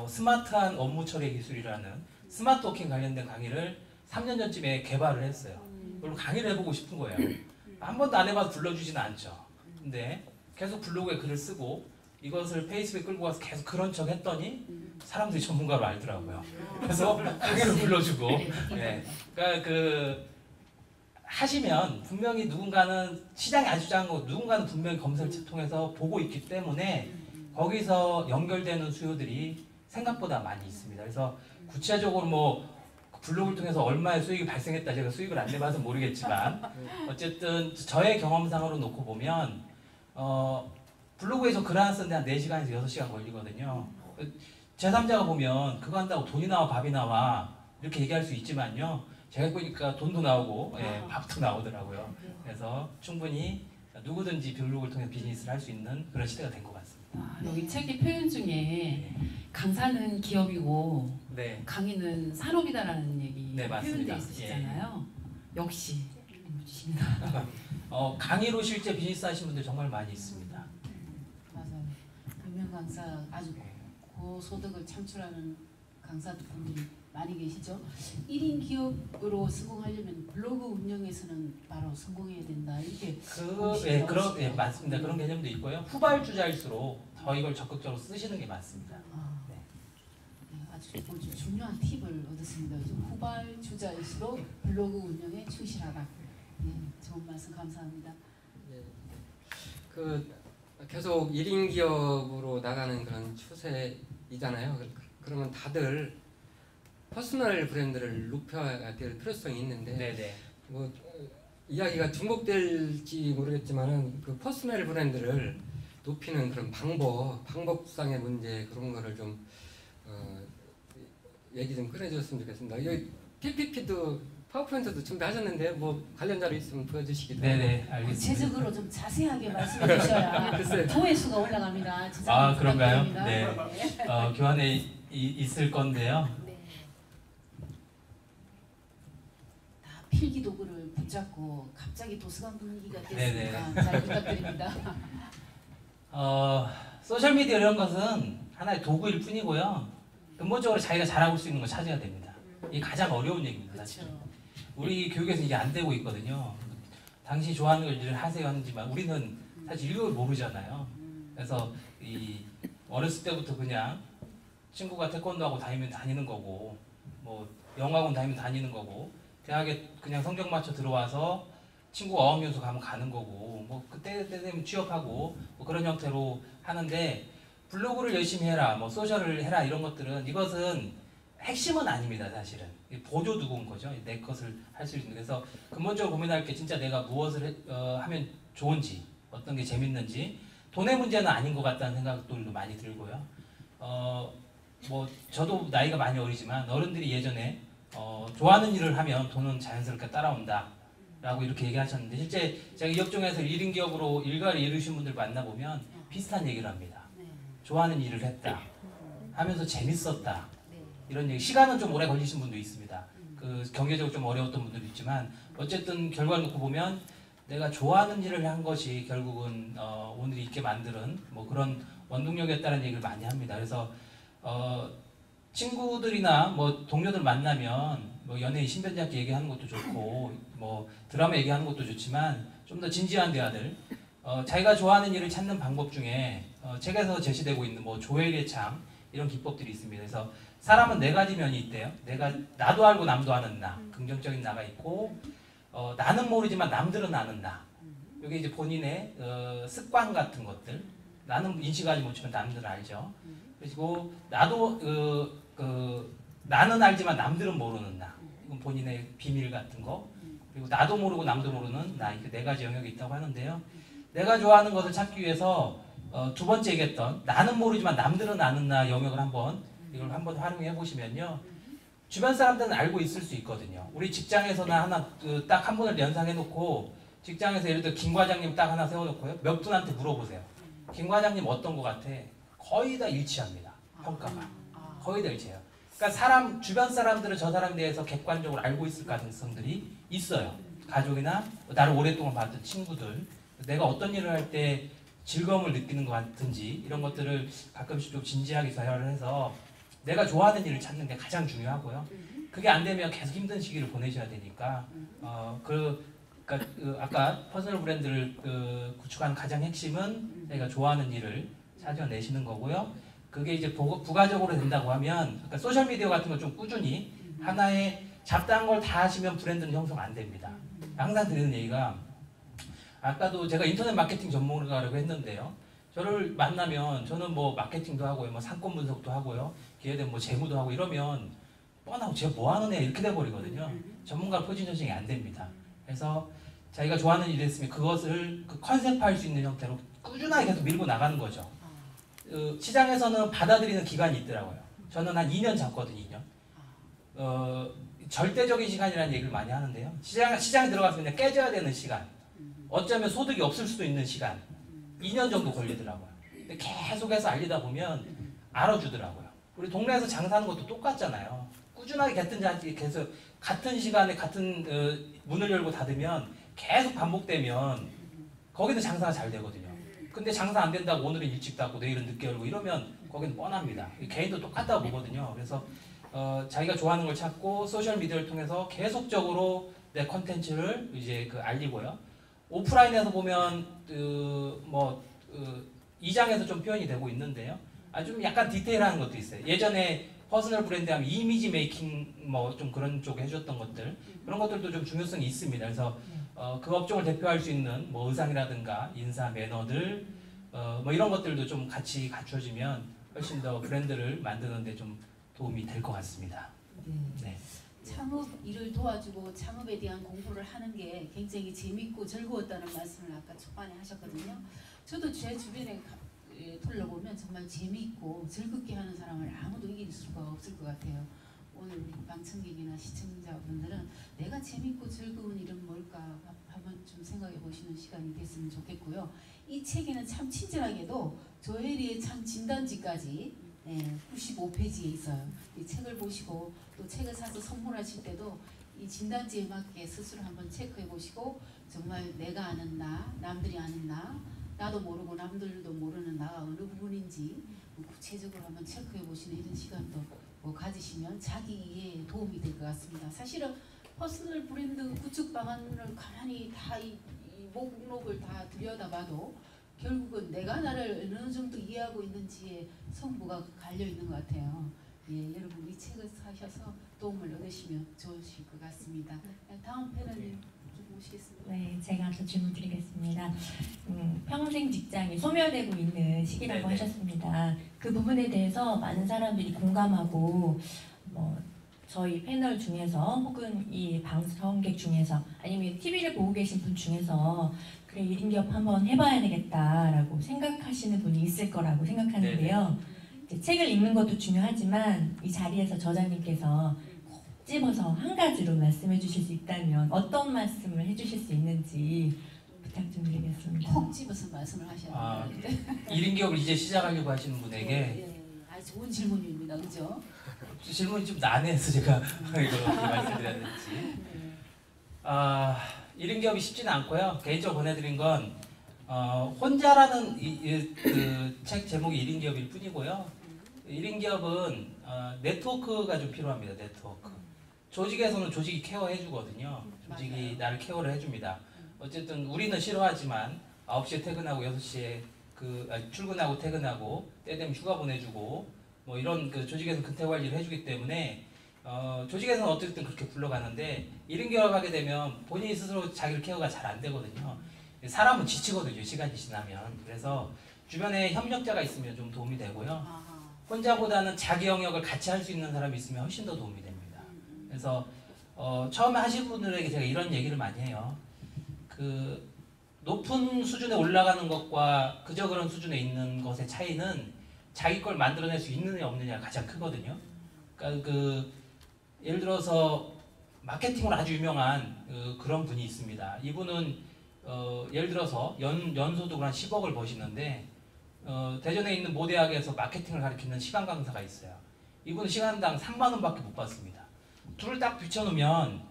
스마트한 업무 처리 기술이라는 스마트 워킹 관련된 강의를 3년 전쯤에 개발을 했어요. 그걸로 강의를 해보고 싶은 거예요. 한 번도 안 해봐서 불러주지는 않죠. 근데 계속 블로그에 글을 쓰고 이것을 페이스북에 끌고 가서 계속 그런 척 했더니 사람들이 전문가로 알더라고요. 그래서 강의를 불러주고 네. 그러니까 하시면 분명히 누군가는 시장이 아주 작은 거 누군가는 분명히 검색을 통해서 보고 있기 때문에 거기서 연결되는 수요들이 생각보다 많이 있습니다. 그래서 구체적으로 뭐 블로그를 통해서 얼마의 수익이 발생했다 제가 수익을 안 내봐서 모르겠지만 어쨌든 저의 경험상으로 놓고 보면 블로그에서 글 하나 쓰는데 한 4시간에서 6시간 걸리거든요. 제3자가 보면 그거 한다고 돈이 나와 밥이 나와 이렇게 얘기할 수 있지만요. 제가 보니까 돈도 나오고 밥도 나오더라고요. 그래서 충분히 누구든지 블로그를 통해 비즈니스를 할 수 있는 그런 시대가 된 것 같습니다. 여기 책의 표현 중에 강사는 기업이고 네. 강의는 산업이다라는 얘기 네, 맞습니다. 표현되어 있으시잖아요. 역시 멋지십니다. 강의로 실제 비즈니스 하시는 분들 정말 많이 있습니다. 맞아요. 유명 강사 아주 고소득을 창출하는 강사분들이 많이 계시죠. 1인 기업으로 성공하려면 블로그 운영에서는 바로 성공해야 된다. 이렇게 맞습니다. 그런 개념도 있고요. 후발주자일수록 더 이걸 적극적으로 쓰시는 게 맞습니다. 네. 네, 아주 중요한 팁을 얻었습니다. 후발주자일수록 블로그 운영에 충실하다. 네, 좋은 말씀 감사합니다. 계속 1인 기업으로 나가는 그런 추세이잖아요. 그러면 다들 퍼스널 브랜드를 높여야 될 필요성이 있는데 네네. 뭐 이야기가 중복될지 모르겠지만은 그 퍼스널 브랜드를 높이는 그런 방법상의 문제 그런 거를 좀 얘기 좀 꺼내줬으면 좋겠습니다. 여기 PPT도 파워포인트도 준비하셨는데 뭐 관련 자료 있으면 보여주시기도 네네 알겠습니다. 구체적으로 좀 자세하게 말씀해 주셔야 글쎄. 조회수가 올라갑니다. 아, 그런가요? 부탁드립니다. 네. 교환에 있을 건데요. 다 필기도구를 붙잡고 갑자기 도서관 분위기가 네네. 됐으니까 잘 부탁드립니다. 소셜미디어 이런 것은 하나의 도구일 뿐이고요. 근본적으로 자기가 잘하고 수 있는 걸 찾아야 됩니다. 이게 가장 어려운 얘기입니다. 사실. 그렇죠. 우리 교육에서 이게 안 되고 있거든요. 당신 좋아하는 걸 일을 하세요 하지만 우리는 사실 이걸 모르잖아요. 그래서 어렸을 때부터 그냥 친구가 태권도하고 다니는 거고 뭐 영어학원 다니는 거고 대학에 그냥 성적 맞춰 들어와서 친구가 어학연수 가면 가는 거고 뭐 그때 되면 취업하고 뭐 그런 형태로 하는데 블로그를 열심히 해라 뭐 소셜을 해라 이런 것들은 이것은 핵심은 아닙니다. 사실은 보조 두고온 거죠. 내 것을 할 수 있는. 그래서 근본적으로 고민할 게 진짜 내가 무엇을 하면 좋은지 어떤 게 재밌는지 돈의 문제는 아닌 것 같다는 생각도 많이 들고요. 뭐 저도 나이가 많이 어리지만 어른들이 예전에 좋아하는 일을 하면 돈은 자연스럽게 따라온다 라고 이렇게 얘기하셨는데 실제 제가 이 업종에서 1인 기업으로 일가를 이루신 분들 만나보면 비슷한 얘기를 합니다. 좋아하는 일을 했다 하면서 재밌었다 이런 얘기. 시간은 좀 오래 걸리신 분도 있습니다. 그 경제적으로 좀 어려웠던 분들도 있지만 어쨌든 결과를 놓고 보면 내가 좋아하는 일을 한 것이 결국은 오늘 있게 만드는 뭐 그런 원동력이었다는 얘기를 많이 합니다. 그래서 친구들이나 뭐 동료들 만나면 뭐 연예인 신변잡기 얘기하는 것도 좋고 뭐 드라마 얘기하는 것도 좋지만 좀 더 진지한 대화들, 자기가 좋아하는 일을 찾는 방법 중에 책에서 제시되고 있는 뭐 조엘의 창 이런 기법들이 있습니다. 그래서 사람은 4가지 면이 있대요. 나도 알고 남도 아는 나, 긍정적인 나가 있고 나는 모르지만 남들은 아는 나. 이게 이제 본인의 습관 같은 것들. 나는 인식하지 못하면 남들은 알죠. 그리고 나도 나는 알지만 남들은 모르는 나. 이건 본인의 비밀 같은 거. 그리고 나도 모르고 남도 모르는 나. 이렇게 4가지 영역이 있다고 하는데요. 내가 좋아하는 것을 찾기 위해서 두 번째 얘기했던 나는 모르지만 남들은 아는 나 영역을 이걸 한번 활용해 보시면요. 주변 사람들은 알고 있을 수 있거든요. 우리 직장에서나 하나 딱 한 분을 연상해 놓고 직장에서 예를 들어 김 과장님 딱 하나 세워놓고요. 몇 분한테 물어보세요. 김 과장님 어떤 것 같아? 거의 다 일치합니다. 평가가. 거의 다 일치해요. 그러니까 주변 사람들은 저 사람에 대해서 객관적으로 알고 있을 가능성들이 있어요. 가족이나 나를 오랫동안 봤던 친구들, 내가 어떤 일을 할 때 즐거움을 느끼는 것 같은지 이런 것들을 가끔씩 좀 진지하게 대화를 해서 내가 좋아하는 일을 찾는 게 가장 중요하고요. 그게 안 되면 계속 힘든 시기를 보내셔야 되니까 아까 퍼스널 브랜드를 구축하는 가장 핵심은 내가 좋아하는 일을 찾아내시는 거고요. 그게 이제 부가적으로 된다고 하면 그러니까 소셜미디어 같은 거 좀 꾸준히 하나의 잡다한 걸 다 하시면 브랜드는 형성 안 됩니다. 항상 드리는 얘기가 아까도 제가 인터넷 마케팅 전문가라고 했는데요. 저를 만나면 저는 뭐 마케팅도 하고요, 뭐 상권 분석도 하고요, 기회되면 뭐 재무도 하고 이러면 뻔하고 제가 뭐 하는 애 이렇게 돼버리거든요. 전문가 포지셔닝이 안 됩니다. 그래서 자기가 좋아하는 일을 했으면 그것을 컨셉화할 수 있는 형태로 꾸준하게 계속 밀고 나가는 거죠. 시장에서는 받아들이는 기간이 있더라고요. 저는 한 2년 잡거든요. 2년. 절대적인 시간이라는 얘기를 많이 하는데요. 시장에 들어가서 그냥 깨져야 되는 시간. 어쩌면 소득이 없을 수도 있는 시간. 2년 정도 걸리더라고요. 근데 계속해서 알리다 보면 알아주더라고요. 우리 동네에서 장사하는 것도 똑같잖아요. 꾸준하게 계속 같은 시간에 같은 문을 열고 닫으면 계속 반복되면 거기는 장사가 잘 되거든요. 근데 장사 안 된다고 오늘은 일찍 닫고 내일은 늦게 열고 이러면 거기는 뻔합니다. 개인도 똑같다고 보거든요. 그래서 자기가 좋아하는 걸 찾고 소셜미디어를 통해서 계속적으로 내 컨텐츠를 이제 알리고요. 오프라인에서 보면 2장에서 좀 표현이 되고 있는데요. 좀 약간 디테일한 것도 있어요. 예전에 퍼스널 브랜드 하면 이미지 메이킹 뭐 좀 그런 쪽에 해줬던 것들 그런 것들도 좀 중요성이 있습니다. 그래서 그 업종을 대표할 수 있는 뭐 의상이라든가 인사 매너들 뭐 이런 것들도 좀 같이 갖춰지면 훨씬 더 브랜드를 만드는데 좀 도움이 될 것 같습니다. 네. 창업 일을 도와주고 창업에 대한 공부를 하는 게 굉장히 재밌고 즐거웠다는 말씀을 아까 초반에 하셨거든요. 저도 제 주변에 둘러보면 정말 재미있고 즐겁게 하는 사람을 아무도 이길 수가 없을 것 같아요. 오늘 우리 방청객이나 시청자분들은 내가 재밌고 즐거운 일은 뭘까 한번 좀 생각해 보시는 시간이 됐으면 좋겠고요. 이 책에는 참 친절하게도 조혜리의 참 진단지까지 95페이지에 있어요. 이 책을 보시고 또 책을 사서 선물하실 때도 이 진단지에 맞게 스스로 한번 체크해 보시고 정말 내가 아는 나, 남들이 아는 나, 나도 모르고 남들도 모르는 나가 어느 부분인지 구체적으로 한번 체크해 보시는 이런 시간도 가지시면 자기 이해에 도움이 될 것 같습니다. 사실은 퍼스널 브랜드 구축 방안을 가만히 다 이 목록을 다 들여다봐도 결국은 내가 나를 어느 정도 이해하고 있는지에 성부가 갈려 있는 것 같아요. 여러분 이 책을 사셔서 도움을 얻으시면 좋으실 것 같습니다. 다음 패널님 좀 모시겠습니다. 네, 제가 또 질문 드리겠습니다. 평생 직장이 소멸되고 있는 시기라고 하셨습니다. 그 부분에 대해서 많은 사람들이 공감하고 저희 패널 중에서 혹은 이 방청객 중에서 아니면 TV를 보고 계신 분 중에서 그래 1인 기업 한번 해봐야 되겠다라고 생각하시는 분이 있을 거라고 생각하는데요. 책을 읽는 것도 중요하지만 이 자리에서 저자님께서 집어서 한 가지로 말씀해 주실 수 있다면 어떤 말씀을 해주실 수 있는지 부탁 좀 드리겠습니다. 콕 집어서 말씀을 하셔야 됩니다. 1인 기업을 이제 시작하려고 하시는 예, 분에게 예. 아주 좋은 질문입니다. 그죠? 질문이 좀 난해해서 제가 이걸 어떻게 말씀드려야 될지. 1인 기업이 쉽지는 않고요. 개인적으로 보내드린 건 혼자라는 그 책 제목이 1인 기업일 뿐이고요. 1인 기업은 네트워크가 좀 필요합니다. 네트워크. 조직에서는 조직이 케어해 주거든요. 조직이 나를 케어를 해줍니다. 어쨌든 우리는 싫어하지만 9시에 퇴근하고 6시에 출근하고 퇴근하고 때 되면 휴가 보내주고 뭐 이런 그 조직에서 근태 관리를 해주기 때문에 조직에서는 어쨌든 그렇게 굴러가는데 1인 기업을 하게 되면 본인이 스스로 자기를 케어가 잘 안 되거든요. 사람은 지치거든요. 시간이 지나면. 그래서 주변에 협력자가 있으면 좀 도움이 되고요. 아하. 혼자보다는 자기 영역을 같이 할 수 있는 사람이 있으면 훨씬 더 도움이 됩니다. 그래서 처음에 하신 분들에게 제가 이런 얘기를 많이 해요. 그 높은 수준에 올라가는 것과 그저 그런 수준에 있는 것의 차이는 자기 걸 만들어낼 수 있느냐 없느냐가 가장 크거든요. 그러니까 예를 들어서 마케팅으로 아주 유명한 그런 분이 있습니다. 이분은 예를 들어서 연소득을 한 10억을 버시는데 대전에 있는 모 대학에서 마케팅을 가르치는 시간 강사가 있어요. 이분은 시간당 3만 원밖에 못 받습니다. 둘을 딱 붙여놓으면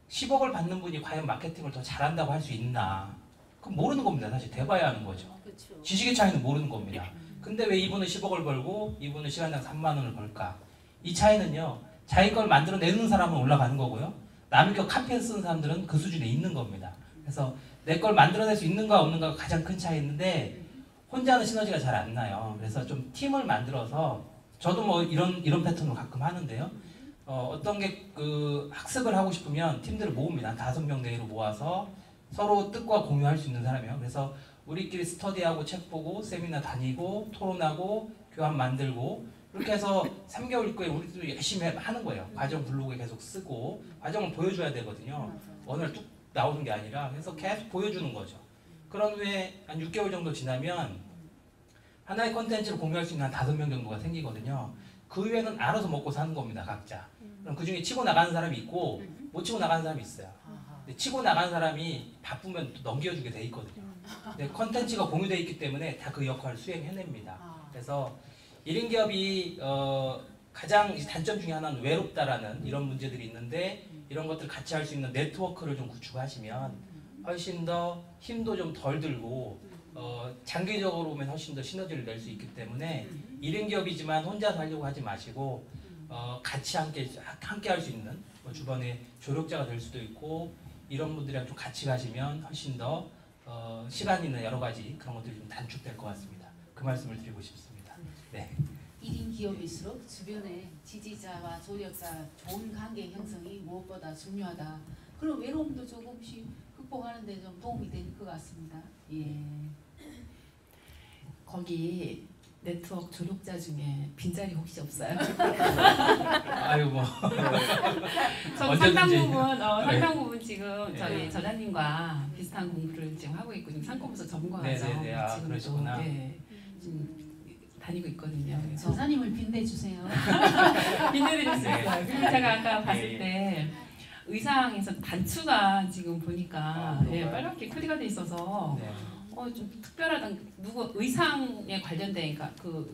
10억을 받는 분이 과연 마케팅을 더 잘한다고 할 수 있나? 그럼 모르는 겁니다. 사실 돼봐야 하는 거죠. 그렇죠. 지식의 차이는 모르는 겁니다. 근데 왜 이분은 10억을 벌고 이분은 시간당 3만 원을 벌까? 이 차이는요. 자기 걸 만들어내는 사람은 올라가는 거고요. 남의 거 카피해 쓰는 사람들은 그 수준에 있는 겁니다. 그래서 내 걸 만들어낼 수 있는가 없는가가 가장 큰 차이인데 혼자는 시너지가 잘 안 나요. 그래서 좀 팀을 만들어서 저도 뭐 이런 패턴으로 가끔 하는데요. 어떤 게 학습을 하고 싶으면 팀들을 모읍니다. 5명 내외로 모아서 서로 뜻과 공유할 수 있는 사람이에요. 그래서 우리끼리 스터디하고 책 보고 세미나 다니고 토론하고 교환 만들고 이렇게 해서 3개월 있고 우리도 열심히 하는 거예요. 과정 블로그에 계속 쓰고 과정을 보여줘야 되거든요. 어느 날 뚝 나오는 게 아니라 그래서 계속 보여주는 거죠. 그런 후에 한 6개월 정도 지나면 하나의 컨텐츠를 공유할 수 있는 한 5명 정도가 생기거든요. 그 후에는 알아서 먹고 사는 겁니다. 각자. 그럼 그 중에 치고 나가는 사람이 있고 못 치고 나가는 사람이 있어요. 근데 치고 나가는 사람이 바쁘면 또 넘겨주게 돼 있거든요. 근데 컨텐츠가 공유되어 있기 때문에 다 그 역할을 수행해냅니다. 그래서 1인 기업이 가장 단점 중에 하나는 외롭다라는 이런 문제들이 있는데 이런 것들 같이 할 수 있는 네트워크를 좀 구축하시면 훨씬 더 힘도 좀 덜 들고 장기적으로 보면 훨씬 더 시너지를 낼 수 있기 때문에 1인 기업이지만 혼자 살려고 하지 마시고 같이 함께 할 수 있는 뭐 주변에 조력자가 될 수도 있고 이런 분들이랑 좀 같이 가시면 훨씬 더 시간이나 여러 가지 그런 것들이 좀 단축될 것 같습니다. 그 말씀을 드리고 싶습니다. 네. 1인 기업일수록 주변에 지지자와 조력자 좋은 관계 형성이 무엇보다 중요하다. 그리고 외로움도 조금씩 극복하는 데 좀 도움이 될 것 같습니다. 예. 거기 네트워크 조력자 중에 빈자리 혹시 없어요? 아유 뭐. 저 상당 언제든지. 부분, 네. 상당 부분 지금 네. 저희 저자님과 비슷한 공부를 지금 하고 있고 지금 상권부서 전공하죠. 네, 아, 지금 그러시구나. 또, 네, 지금 다니고 있거든요. 그래서 저자님을 빛내주세요. 빈자리를 수 네. 있어요. 그리고 제가 아까 네. 봤을 때 의상에서 단추가 지금 보니까 아, 그런가요? 빨갛게 크리가 돼 있어서 네. 좀 특별하다. 누구 의상에 관련된 그러니까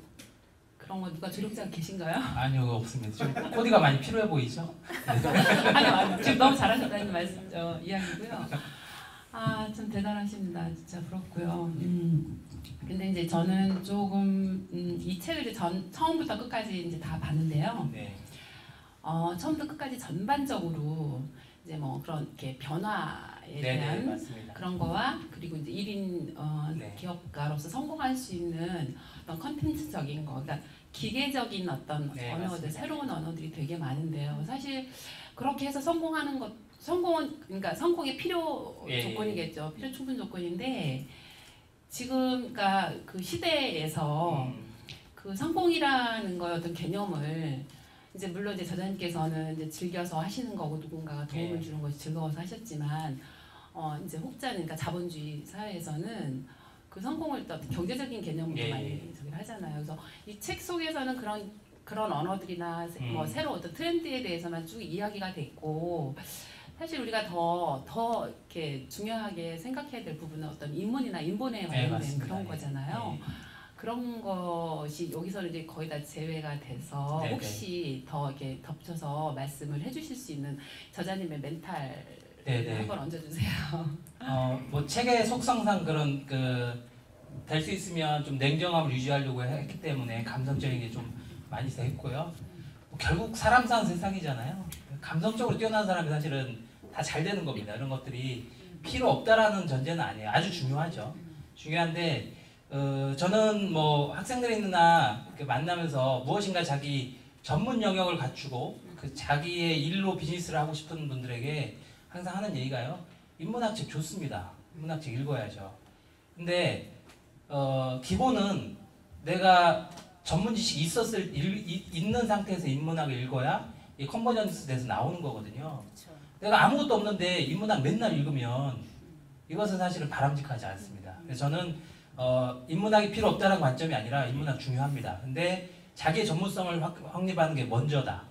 그런 거 누가 조력자가 계신가요? 아니요 없습니다. 좀 코디가 많이 필요해 보이죠? 아니요, 지금 너무 잘하셨다는 말씀 이야기고요. 참 대단하십니다. 진짜 부럽고요. 근데 이제 저는 조금 이 책을 이제 처음부터 끝까지 이제 다 봤는데요. 네. 처음부터 끝까지 전반적으로 이제 뭐 그런 이렇게 변화에 네, 대한 맞습니다. 그런 거와 그리고 이제 1인 네. 기업가로서 성공할 수 있는 어떤 컨텐츠적인 거, 그러니까 기계적인 어떤 네, 언어들, 맞습니다. 새로운 언어들이 되게 많은데요. 사실 그렇게 해서 성공하는 것, 성공은 그러니까 성공의 필요 예, 조건이겠죠. 필요 충분 조건인데 지금 그러니까 그 시대에서 그 성공이라는 거의 어떤 개념을 이제 물론 이제 저자님께서는 이제 즐겨서 하시는 거고 누군가가 도움을 네. 주는 것이 즐거워서 하셨지만 이제 혹자는 그러니까 자본주의 사회에서는 그 성공을 또 경제적인 개념으로 예, 많이 저기를 하잖아요. 그래서 이 책 속에서는 그런 그런 언어들이나 뭐 새로 어떤 트렌드에 대해서만 쭉 이야기가 됐고 사실 우리가 더 이렇게 중요하게 생각해야 될 부분은 어떤 인문이나 인본에 관련된 그런 거잖아요. 그런 것이 여기서는 이제 거의 다 제외가 돼서 혹시 더 이렇게 덧붙여서 말씀을 해주실 수 있는 저자님의 멘탈 한번 얹어주세요. 뭐 책의 속성상 그런 될 수 있으면 좀 냉정함을 유지하려고 했기 때문에 감성적인 게 좀 많이 됐고요. 결국 사람 사는 세상이잖아요. 감성적으로 뛰어난 사람이 사실은 다 잘 되는 겁니다. 이런 것들이 필요 없다라는 전제는 아니에요. 아주 중요하죠. 중요한데 저는 뭐 학생들이나 만나면서 무엇인가 자기 전문 영역을 갖추고 그 자기의 일로 비즈니스를 하고 싶은 분들에게 항상 하는 얘기가요. 인문학책 좋습니다. 인문학책 읽어야죠. 근데 기본은 내가 전문 지식이 있는 상태에서 인문학을 읽어야 이 컨버전스 돼서 나오는 거거든요. 그렇죠. 내가 아무것도 없는데 인문학 맨날 읽으면 이것은 사실은 바람직하지 않습니다. 그래서 저는 인문학이 필요 없다는 관점이 아니라 인문학 중요합니다. 근데 자기의 전문성을 확립하는 게 먼저다.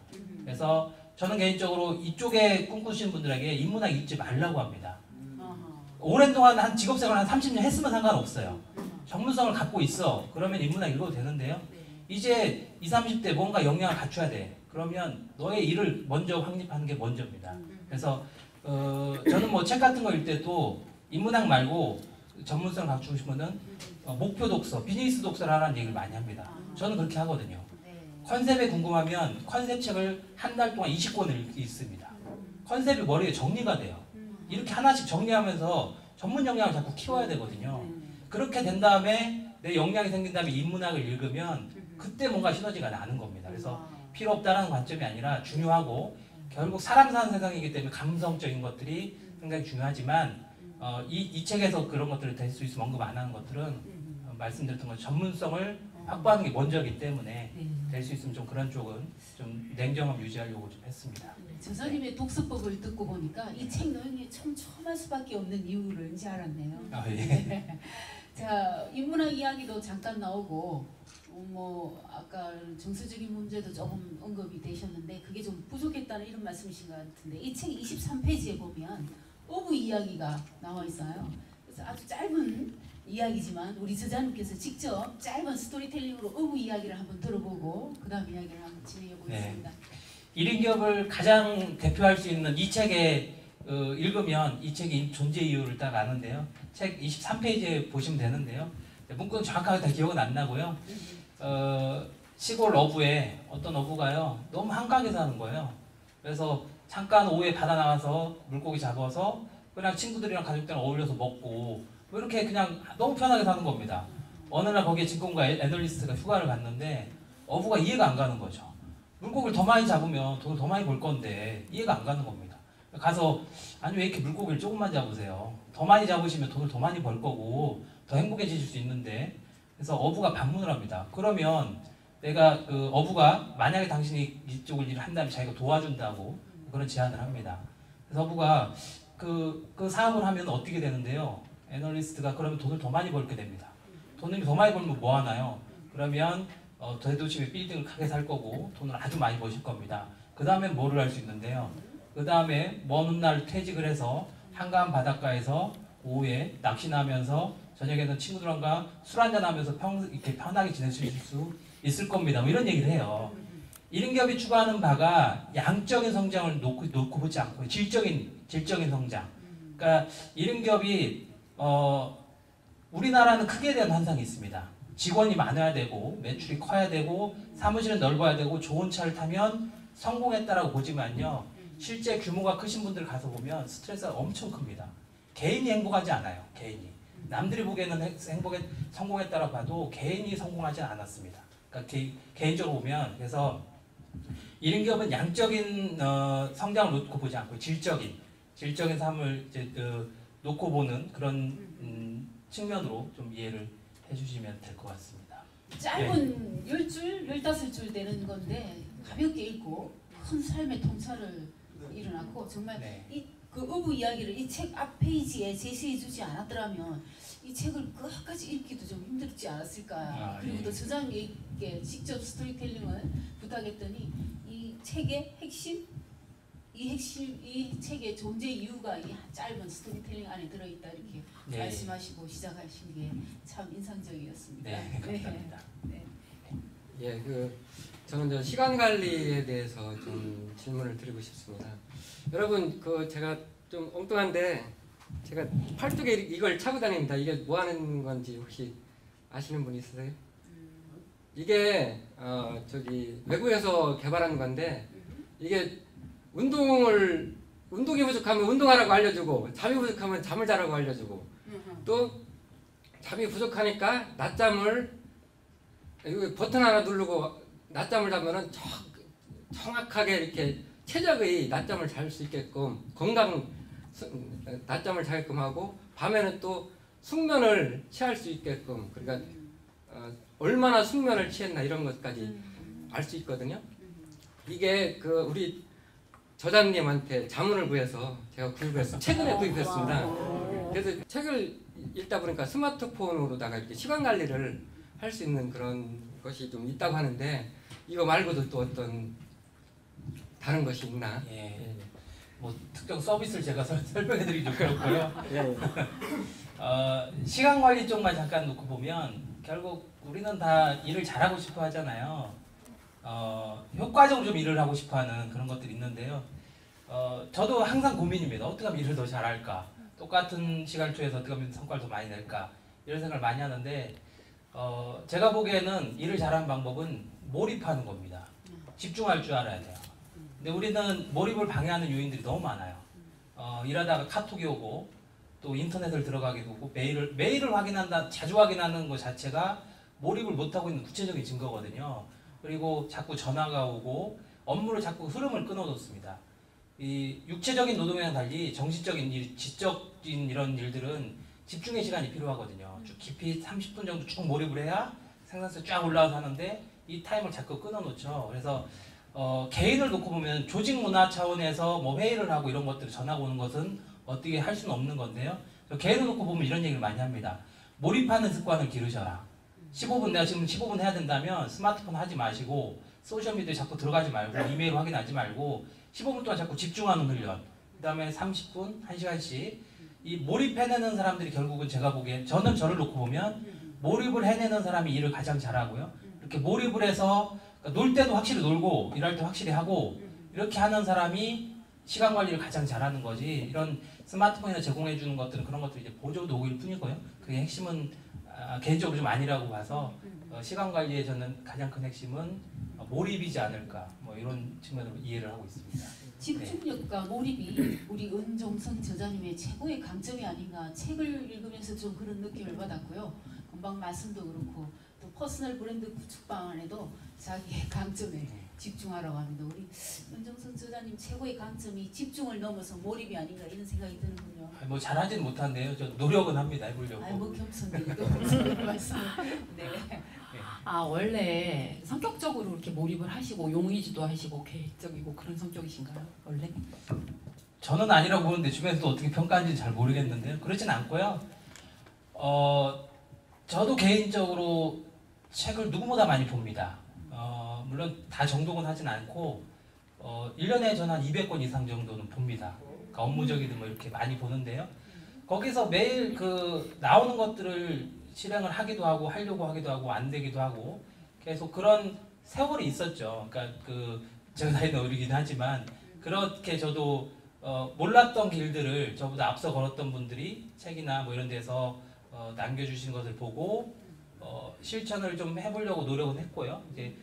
그래서 저는 개인적으로 이쪽에 꿈꾸시는 분들에게 인문학 읽지 말라고 합니다. 오랜 동안 한 직업생활 한 30년 했으면 상관없어요. 전문성을 갖고 있어. 그러면 인문학 읽어도 되는데요. 이제 20, 30대 뭔가 역량을 갖춰야 돼. 그러면 너의 일을 먼저 확립하는 게 먼저입니다. 그래서 저는 뭐 책 같은 거 읽을 때도 인문학 말고 전문성을 갖추고 싶으면 목표 독서, 비즈니스 독서를 하라는 얘기를 많이 합니다. 저는 그렇게 하거든요. 컨셉에 궁금하면 컨셉 책을 한 달 동안 20권을 읽습니다. 컨셉이 머리에 정리가 돼요. 이렇게 하나씩 정리하면서 전문 역량을 자꾸 키워야 되거든요. 그렇게 된 다음에 내 역량이 생긴 다음에 인문학을 읽으면 그때 뭔가 시너지가 나는 겁니다. 그래서 필요 없다는 관점이 아니라 중요하고 결국 사람 사는 세상이기 때문에 감성적인 것들이 굉장히 중요하지만 이 책에서 그런 것들을 될 수 있으면 언급 안 하는 것들은 말씀드렸던 것 전문성을 확보하는 게 먼저이기 때문에 될 수 있으면 좀 그런 쪽은 좀 냉정함 유지하려고 좀 했습니다. 저자님의 독서법을 듣고 보니까 이 책 내용이 참 첨할 수밖에 없는 이유를 이제 알았네요. 자, 인문학 이야기도 잠깐 나오고 뭐 아까 정서적인 문제도 조금 언급이 되셨는데 그게 좀 부족했다는 이런 말씀이신 것 같은데 이 책 23페이지에 보면 어부 이야기가 나와 있어요. 그래서 아주 짧은 이야기지만 우리 저자님께서 직접 짧은 스토리텔링으로 어부 이야기를 한번 들어보고 그 다음 이야기를 한번 진행해 보겠습니다. 1인 기업을 가장 대표할 수 있는 이 책에 읽으면 이 책의 존재 이유를 딱 아는데요. 책 23페이지에 보시면 되는데요. 문구는 정확하게 다 기억은 안 나고요. 시골 어부에 어떤 어부가요. 너무 한가하게 사는 거예요. 그래서 잠깐 오후에 바다 나가서 물고기 잡아서 그냥 친구들이랑 가족들이랑 어울려서 먹고 뭐 이렇게 그냥 너무 편하게 사는 겁니다. 어느 날 거기에 증권가 애널리스트가 휴가를 갔는데 어부가 이해가 안 가는 거죠. 물고기를 더 많이 잡으면 돈을 더 많이 벌 건데 이해가 안 가는 겁니다. 가서 아니 왜 이렇게 물고기를 조금만 잡으세요. 더 많이 잡으시면 돈을 더 많이 벌 거고 더 행복해지실 수 있는데 그래서 어부가 반문을 합니다. 그러면 내가 어부가 만약에 당신이 이쪽을 일을 한다면 자기가 도와준다고 그런 제안을 합니다. 그래서 어부가 그 사업을 하면 어떻게 되는데요. 애널리스트가 그러면 돈을 더 많이 벌게 됩니다. 돈을 더 많이 벌면 뭐 하나요? 그러면 대도심에 빌딩을 크게 살 거고 돈을 아주 많이 버실 겁니다. 그 다음에 뭐를 할 수 있는데요. 그 다음에 먼 훗날 퇴직을 해서 한가한 바닷가에서 오후에 낚시나 하면서 저녁에는 친구들과 술 한잔하면서 이렇게 편하게 지내실 수 있을 겁니다. 뭐 이런 얘기를 해요. 1인 기업이 추구하는 바가 양적인 성장을 놓고 보지 않고 질적인 성장. 그러니까 1인 기업이 우리나라는 크게 대한 환상이 있습니다. 직원이 많아야 되고 매출이 커야 되고 사무실은 넓어야 되고 좋은 차를 타면 성공했다라고 보지만요. 실제 규모가 크신 분들 가서 보면 스트레스가 엄청 큽니다. 개인이 행복하지 않아요. 개인이. 남들이 보기에는 성공했다라고 봐도 개인이 성공하지 않았습니다. 그러니까 개인적으로 보면 그래서 1인 기업은 양적인 성장을 놓고 보지 않고 질적인 삶을 이제 놓고 보는 그런 측면으로 좀 이해를 해주시면 될 것 같습니다. 짧은 10줄, 15줄 되는 건데 가볍게 읽고 큰 삶의 통찰을 일어났고 정말 그 어부 이야기를 이 책 앞 페이지에 제시해 주지 않았더라면 이 책을 끝까지 읽기도 좀 싶지 않았을까. 아, 그리고 예. 또 저자님께 직접 스토리텔링을 부탁했더니 이 책의 핵심, 이 책의 존재 이유가 이 짧은 스토리텔링 안에 들어있다 이렇게 네. 말씀하시고 시작하신 게 참 인상적이었습니다. 네, 감사합니다. 네. 예, 저는 저 시간 관리에 대해서 좀 질문을 드리고 싶습니다. 여러분, 제가 좀 엉뚱한데 제가 팔뚝에 이걸 차고 다닙니다. 이게 뭐 하는 건지 혹시 아시는 분 있으세요? 이게 외국에서 개발한 건데 이게 운동이 부족하면 운동하라고 알려주고 잠이 부족하면 잠을 자라고 알려주고 또 잠이 부족하니까 낮잠을 여기 버튼 하나 누르고 낮잠을 자면은 정확하게 이렇게 최적의 낮잠을 잘 수 있게끔 낮잠을 자게끔 하고 밤에는 또 숙면을 취할 수 있게끔 그러니까 얼마나 숙면을 취했나 이런 것까지 알 수 있거든요. 이게 우리 저자님한테 자문을 구해서 제가 구입했어요. 최근에 구입했습니다. 그래서 책을 읽다 보니까 스마트폰으로다가 이렇게 시간 관리를 할 수 있는 그런 것이 좀 있다고 하는데 이거 말고도 또 어떤 다른 것이 있나? 예. 뭐 특정 서비스를 제가 설명해드리기 좀 그렇고요. 시간 관리 쪽만 잠깐 놓고 보면 결국 우리는 다 일을 잘하고 싶어 하잖아요. 효과적으로 좀 일을 하고 싶어하는 그런 것들이 있는데요. 저도 항상 고민입니다. 어떻게 하면 일을 더 잘할까? 똑같은 시간초에서 어떻게 하면 성과를 더 많이 낼까? 이런 생각을 많이 하는데 제가 보기에는 일을 잘하는 방법은 몰입하는 겁니다. 집중할 줄 알아야 돼요. 근데 우리는 몰입을 방해하는 요인들이 너무 많아요. 일하다가 카톡이 오고 또 인터넷을 들어가게 되고 메일을 자주 확인하는 것 자체가 몰입을 못하고 있는 구체적인 증거거든요. 그리고 자꾸 전화가 오고 업무를 자꾸 흐름을 끊어놓습니다. 이 육체적인 노동이랑 달리 정신적인 일, 지적인 이런 일들은 집중의 시간이 필요하거든요. 쭉 깊이 30분 정도 쭉 몰입을 해야 생산성이 쫙 올라와서 하는데 이 타임을 자꾸 끊어놓죠. 그래서 개인을 놓고 보면 조직 문화 차원에서 뭐 회의를 하고 이런 것들을 전하고 오는 것은 어떻게 할 수는 없는 건데요. 개인을 놓고 보면 이런 얘기를 많이 합니다. 몰입하는 습관을 기르셔라. 15분 내가 지금 15분 해야 된다면 스마트폰 하지 마시고 소셜미디어에 자꾸 들어가지 말고 이메일 확인하지 말고 15분 동안 자꾸 집중하는 훈련 그 다음에 30분, 1시간씩 이 몰입해내는 사람들이 결국은 제가 보기엔 저는 저를 놓고 보면 몰입을 해내는 사람이 일을 가장 잘하고요. 이렇게 몰입을 해서 그러니까 놀 때도 확실히 놀고 일할 때 확실히 하고 이렇게 하는 사람이 시간 관리를 가장 잘하는 거지 이런 스마트폰에서 제공해 주는 것들은 그런 것들이 이제 보조 도구일 뿐이고요. 그게 핵심은 개인적으로 좀 아니라고 봐서 시간 관리에 저는 가장 큰 핵심은 몰입이지 않을까 뭐 이런 측면으로 이해를 하고 있습니다. 집중력과 몰입이 우리 은종선 저자님의 최고의 강점이 아닌가 책을 읽으면서 좀 그런 느낌을 받았고요. 금방 말씀도 그렇고 또 퍼스널 브랜드 구축방 안에도 자기의 강점에 집중하라고 합니다. 우리 은종선 저자님 최고의 강점이 집중을 넘어서 몰입이 아닌가 이런 생각이 드는군요. 뭐 잘하진 못한데요. 저 노력은 합니다. 해보려고. 뭐 겸손들도 말씀을. 네. 원래 성격적으로 이렇게 몰입을 하시고 용의주도 하시고 계획적이고 그런 성격이신가요? 원래? 저는 아니라고 보는데 주변에서 어떻게 평가하는지 잘 모르겠는데요. 그렇진 않고요. 저도 개인적으로 책을 누구보다 많이 봅니다. 물론 다 정독은 하진 않고 1년에 저는 한 200권 이상 정도는 봅니다. 그러니까 업무적이든 뭐 이렇게 많이 보는데요. 거기서 매일 나오는 것들을 실행을 하기도 하고 하려고 하기도 하고 안 되기도 하고 계속 그런 세월이 있었죠. 그러니까 제가 나이는 어리긴 하지만 그렇게 저도 몰랐던 길들을 저보다 앞서 걸었던 분들이 책이나 뭐 이런 데서 남겨주신 것을 보고 실천을 좀 해보려고 노력은 했고요. 이제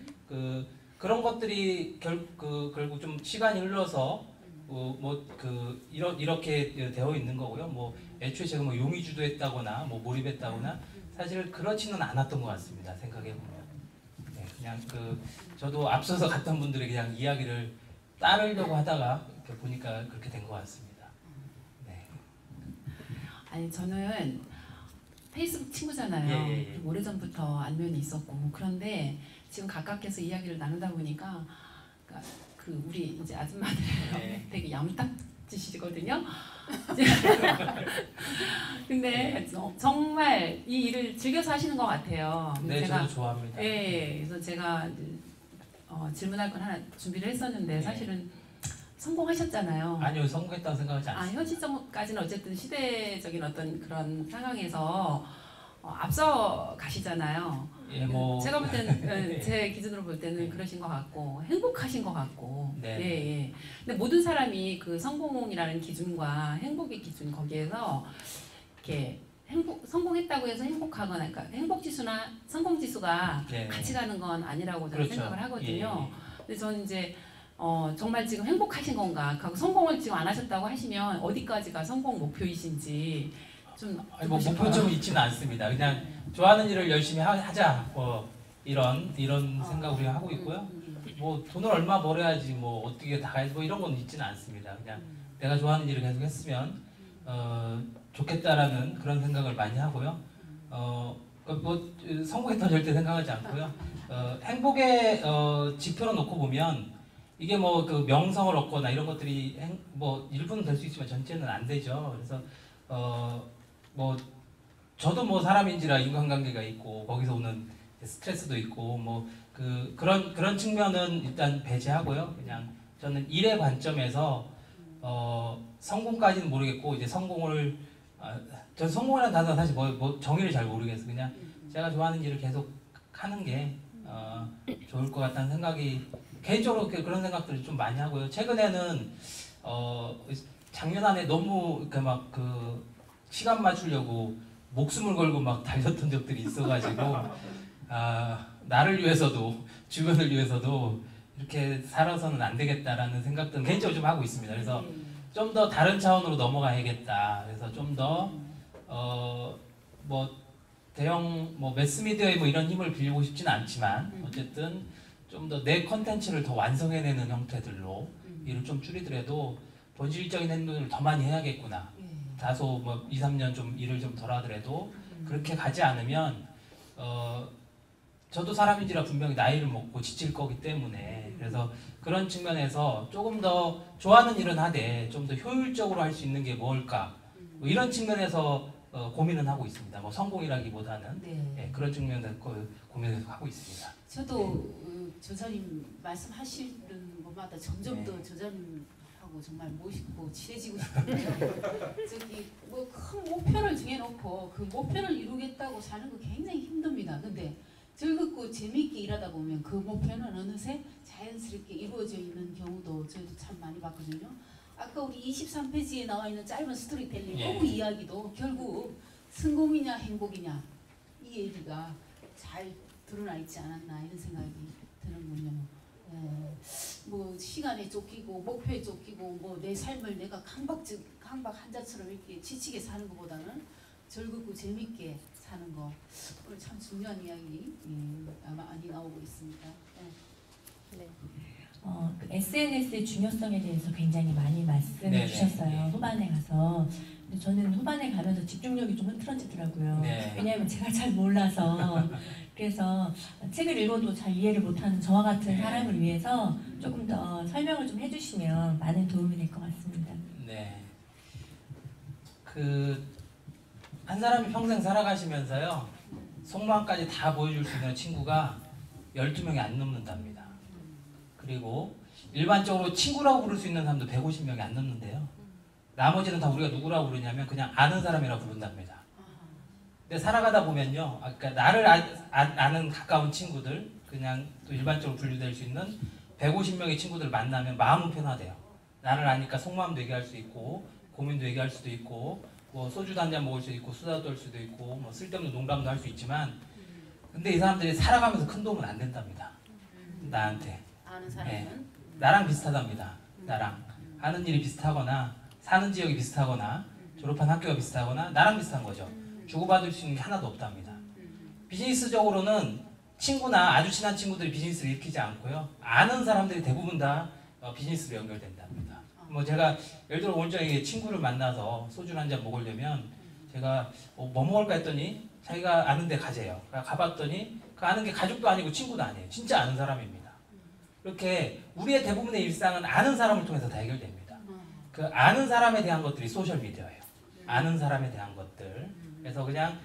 그런 것들이 결국 좀 시간이 흘러서 이렇게 되어 있는 거고요. 뭐 애초에 제가 뭐 용의주도 했다거나 뭐 몰입했다거나 사실 그렇지는 않았던 것 같습니다. 생각해 보면. 네, 그냥 저도 앞서서 갔던 분들의 그냥 이야기를 따르려고 하다가 이렇게 보니까 그렇게 된 것 같습니다. 네. 아니 저는 페이스북 친구잖아요. 예. 오래전부터 안면이 있었고 그런데 지금 가깝게서 이야기를 나누다 보니까 우리 이제 아줌마들 네. 되게 야무딱지시거든요. 근데 정말 이 일을 즐겨서 하시는 것 같아요. 네, 제가 저도 좋아합니다. 예, 그래서 제가 질문할 건 하나 준비를 했었는데 네. 사실은 성공하셨잖아요. 아니요, 성공했다고 생각하지 아, 않습니다. 현 시점까지는 어쨌든 시대적인 어떤 그런 상황에서 앞서 가시잖아요. 예, 뭐 제가 볼 때는 제 기준으로 볼 때는 그러신 것 같고 행복하신 것 같고 네. 예, 예. 근데 모든 사람이 그 성공이라는 기준과 행복의 기준 거기에서 이렇게 성공했다고 해서 행복하거나 그러니까 행복 지수나 성공 지수가 네. 같이 가는 건 아니라고 저는 그렇죠. 생각을 하거든요. 예. 근데 저는 이제 정말 지금 행복하신 건가? 하고 성공을 지금 안 하셨다고 하시면 어디까지가 성공 목표이신지 좀 아니, 뭐 듣고 싶어요. 목표점은 있지는 않습니다. 그냥 좋아하는 일을 열심히 하자. 뭐 이런 생각 우리가 하고 있고요. 뭐 돈을 얼마 벌어야지 뭐 어떻게 다 해야지 뭐 이런 건 있지는 않습니다. 그냥 내가 좋아하는 일을 계속 했으면 좋겠다라는 그런 생각을 많이 하고요. 뭐 성공했다 절대 생각하지 않고요. 행복의 지표로 놓고 보면 이게 뭐 그 명성을 얻거나 이런 것들이 뭐 일부는 될 수 있지만 전체는 안 되죠. 그래서 뭐 저도 뭐 사람인지라 인간관계가 있고 거기서 오는 스트레스도 있고 뭐 그런 측면은 일단 배제하고요. 그냥 저는 일의 관점에서 성공까지는 모르겠고 이제 성공을 전 성공이라는 단어는 사실 뭐 정의를 잘 모르겠어요. 그냥 제가 좋아하는 일을 계속 하는 게 좋을 것 같다는 생각이 개인적으로 그런 생각들을 좀 많이 하고요. 최근에는 작년 안에 너무 이렇게 막 시간 맞추려고 목숨을 걸고 막 달렸던 적들이 있어가지고 나를 위해서도 주변을 위해서도 이렇게 살아서는 안 되겠다라는 생각들은 개인적으로 좀 하고 있습니다. 그래서 좀 더 다른 차원으로 넘어가야겠다. 그래서 좀 더 뭐 대형 뭐 매스미디어의 뭐 이런 힘을 빌리고 싶지는 않지만 어쨌든 좀 더 내 컨텐츠를 더 완성해내는 형태들로 일을 좀 줄이더라도 본질적인 행동을 더 많이 해야겠구나. 다소 뭐 2, 3년 좀 일을 좀 덜 하더라도 그렇게 가지 않으면 저도 사람인지라 분명히 나이를 먹고 지칠 거기 때문에 그래서 그런 측면에서 조금 더 좋아하는 일은 하되 좀 더 효율적으로 할 수 있는 게 뭘까 뭐 이런 측면에서 고민은 하고 있습니다. 뭐 성공이라기보다는 네, 그런 측면에서 고민을 하고 있습니다. 저도 조사님 말씀하시는 것마다 점점 더 조사님하고 정말 멋있고 친해지고 싶은데요. 저기 뭐 큰 목표를 정해놓고 그 목표를 이루겠다고 사는 거 굉장히 힘듭니다. 근데 즐겁고 재미있게 일하다 보면 그 목표는 어느새 자연스럽게 이루어져 있는 경우도 저희도 참 많이 봤거든요. 아까 우리 23페이지에 나와 있는 짧은 스토리텔링 예. 어부 이야기도 결국 성공이냐 행복이냐 이 얘기가 잘 드러나 있지 않았나 이런 생각이 드는군요. 뭐 시간에 쫓기고 목표에 쫓기고 뭐 내 삶을 내가 강박 한자처럼 이렇게 지치게 사는 것보다는 즐겁고 재밌게 사는 거 오늘 참 중요한 이야기 아마 많이 나오고 있습니다. 그 SNS의 중요성에 대해서 굉장히 많이 말씀해 네네. 주셨어요. 후반에 가서. 근데 저는 후반에 가면서 집중력이 좀 흐트러지더라고요. 네. 왜냐하면 제가 잘 몰라서. 그래서 책을 읽어도 잘 이해를 못하는 저와 같은 네. 사람을 위해서 조금 더 설명을 좀 해주시면 많은 도움이 될 것 같습니다. 네. 한 사람이 평생 살아가시면서요 속마음까지 다 보여줄 수 있는 친구가 12명이 안 넘는답니다. 그리고 일반적으로 친구라고 부를 수 있는 사람도 150명이 안 넘는데요. 나머지는 다 우리가 누구라고 부르냐면 그냥 아는 사람이라고 부른답니다. 근데 살아가다 보면요, 그러니까 나를 아는 가까운 친구들, 그냥 또 일반적으로 분류될 수 있는 150명의 친구들을 만나면 마음은 편하대요. 나를 아니까 속마음도 얘기할 수 있고, 고민도 얘기할 수도 있고, 뭐 소주도 한잔 먹을 수도 있고, 수다 떨 수도 있고, 뭐 쓸데없는 농담도 할 수 있지만, 근데 이 사람들이 살아가면서 큰 도움은 안 된답니다. 나한테. 아는 사람은 나랑 비슷하답니다. 나랑 하는 일이 비슷하거나 사는 지역이 비슷하거나 졸업한 학교가 비슷하거나 나랑 비슷한 거죠. 주고받을 수 있는 게 하나도 없답니다. 비즈니스적으로는 친구나 아주 친한 친구들이 비즈니스를 일으키지 않고요. 아는 사람들이 대부분 다 비즈니스로 연결된답니다. 뭐 제가 예를 들어 오늘 저녁에 친구를 만나서 소주 한 잔 먹으려면 제가 뭐 먹을까 했더니 자기가 아는 데 가재요. 가봤더니 그 아는 게 가족도 아니고 친구도 아니에요. 진짜 아는 사람입니다. 이렇게 우리의 대부분의 일상은 아는 사람을 통해서 다 해결됩니다. 그 아는 사람에 대한 것들이 소셜 미디어예요. 아는 사람에 대한 것들. 그래서 그냥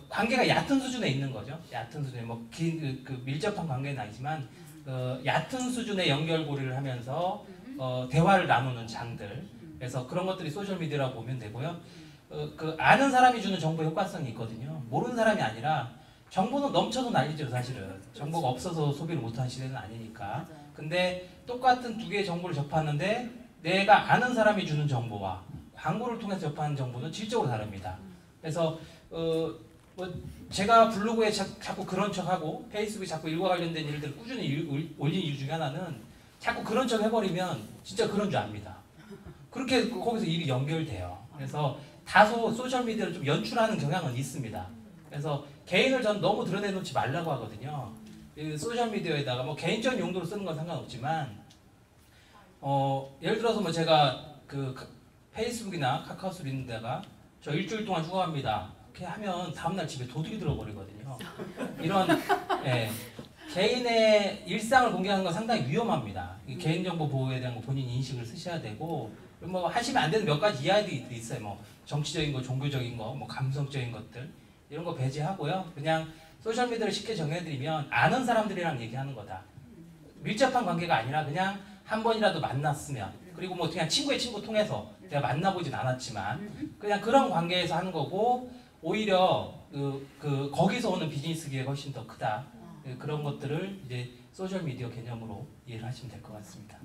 관계가 얕은 수준에 있는 거죠. 얕은 수준에 그 밀접한 관계는 아니지만 얕은 수준의 연결고리를 하면서 대화를 나누는 장들. 그래서 그런 것들이 소셜 미디어라고 보면 되고요. 그 아는 사람이 주는 정보 효과성이 있거든요. 모르는 사람이 아니라 정보는 넘쳐도 난리죠, 사실은. 정보가 없어서 소비를 못하는 시대는 아니니까. 근데 똑같은 두 개의 정보를 접하는데 내가 아는 사람이 주는 정보와 광고를 통해서 접하는 정보는 질적으로 다릅니다. 그래서 제가 블로그에 자꾸 그런 척하고 페이스북에 자꾸 일과 관련된 일들을 꾸준히 올린 이유 중에 하나는 자꾸 그런 척 해버리면 진짜 그런 줄 압니다. 그렇게 거기서 일이 연결돼요. 그래서 다소 소셜미디어를 좀 연출하는 경향은 있습니다. 그래서 개인을 전 너무 드러내놓지 말라고 하거든요. 소셜미디어에다가 뭐 개인적인 용도로 쓰는 건 상관없지만 예를 들어서 뭐 제가 그 페이스북이나 카카오스를 있는 데가 저 일주일 동안 휴가 갑니다. 이렇게 하면 다음날 집에 도둑이 들어버리거든요. 이런 개인의 일상을 공개하는 건 상당히 위험합니다. 개인정보 보호에 대한 거 본인 인식을 쓰셔야 되고 뭐 하시면 안 되는 몇 가지 이야기들이 있어요. 뭐 정치적인 거, 종교적인 거, 뭐 감성적인 것들 이런 거 배제하고요. 그냥 소셜미디어를 쉽게 정해드리면 아는 사람들이랑 얘기하는 거다. 밀접한 관계가 아니라 그냥 한 번이라도 만났으면 그리고 뭐 그냥 친구의 친구 통해서 내가 만나보진 않았지만 그냥 그런 관계에서 하는 거고 오히려 거기서 오는 비즈니스 기회가 훨씬 더 크다. 그런 것들을 이제 소셜 미디어 개념으로 이해를 하시면 될 것 같습니다.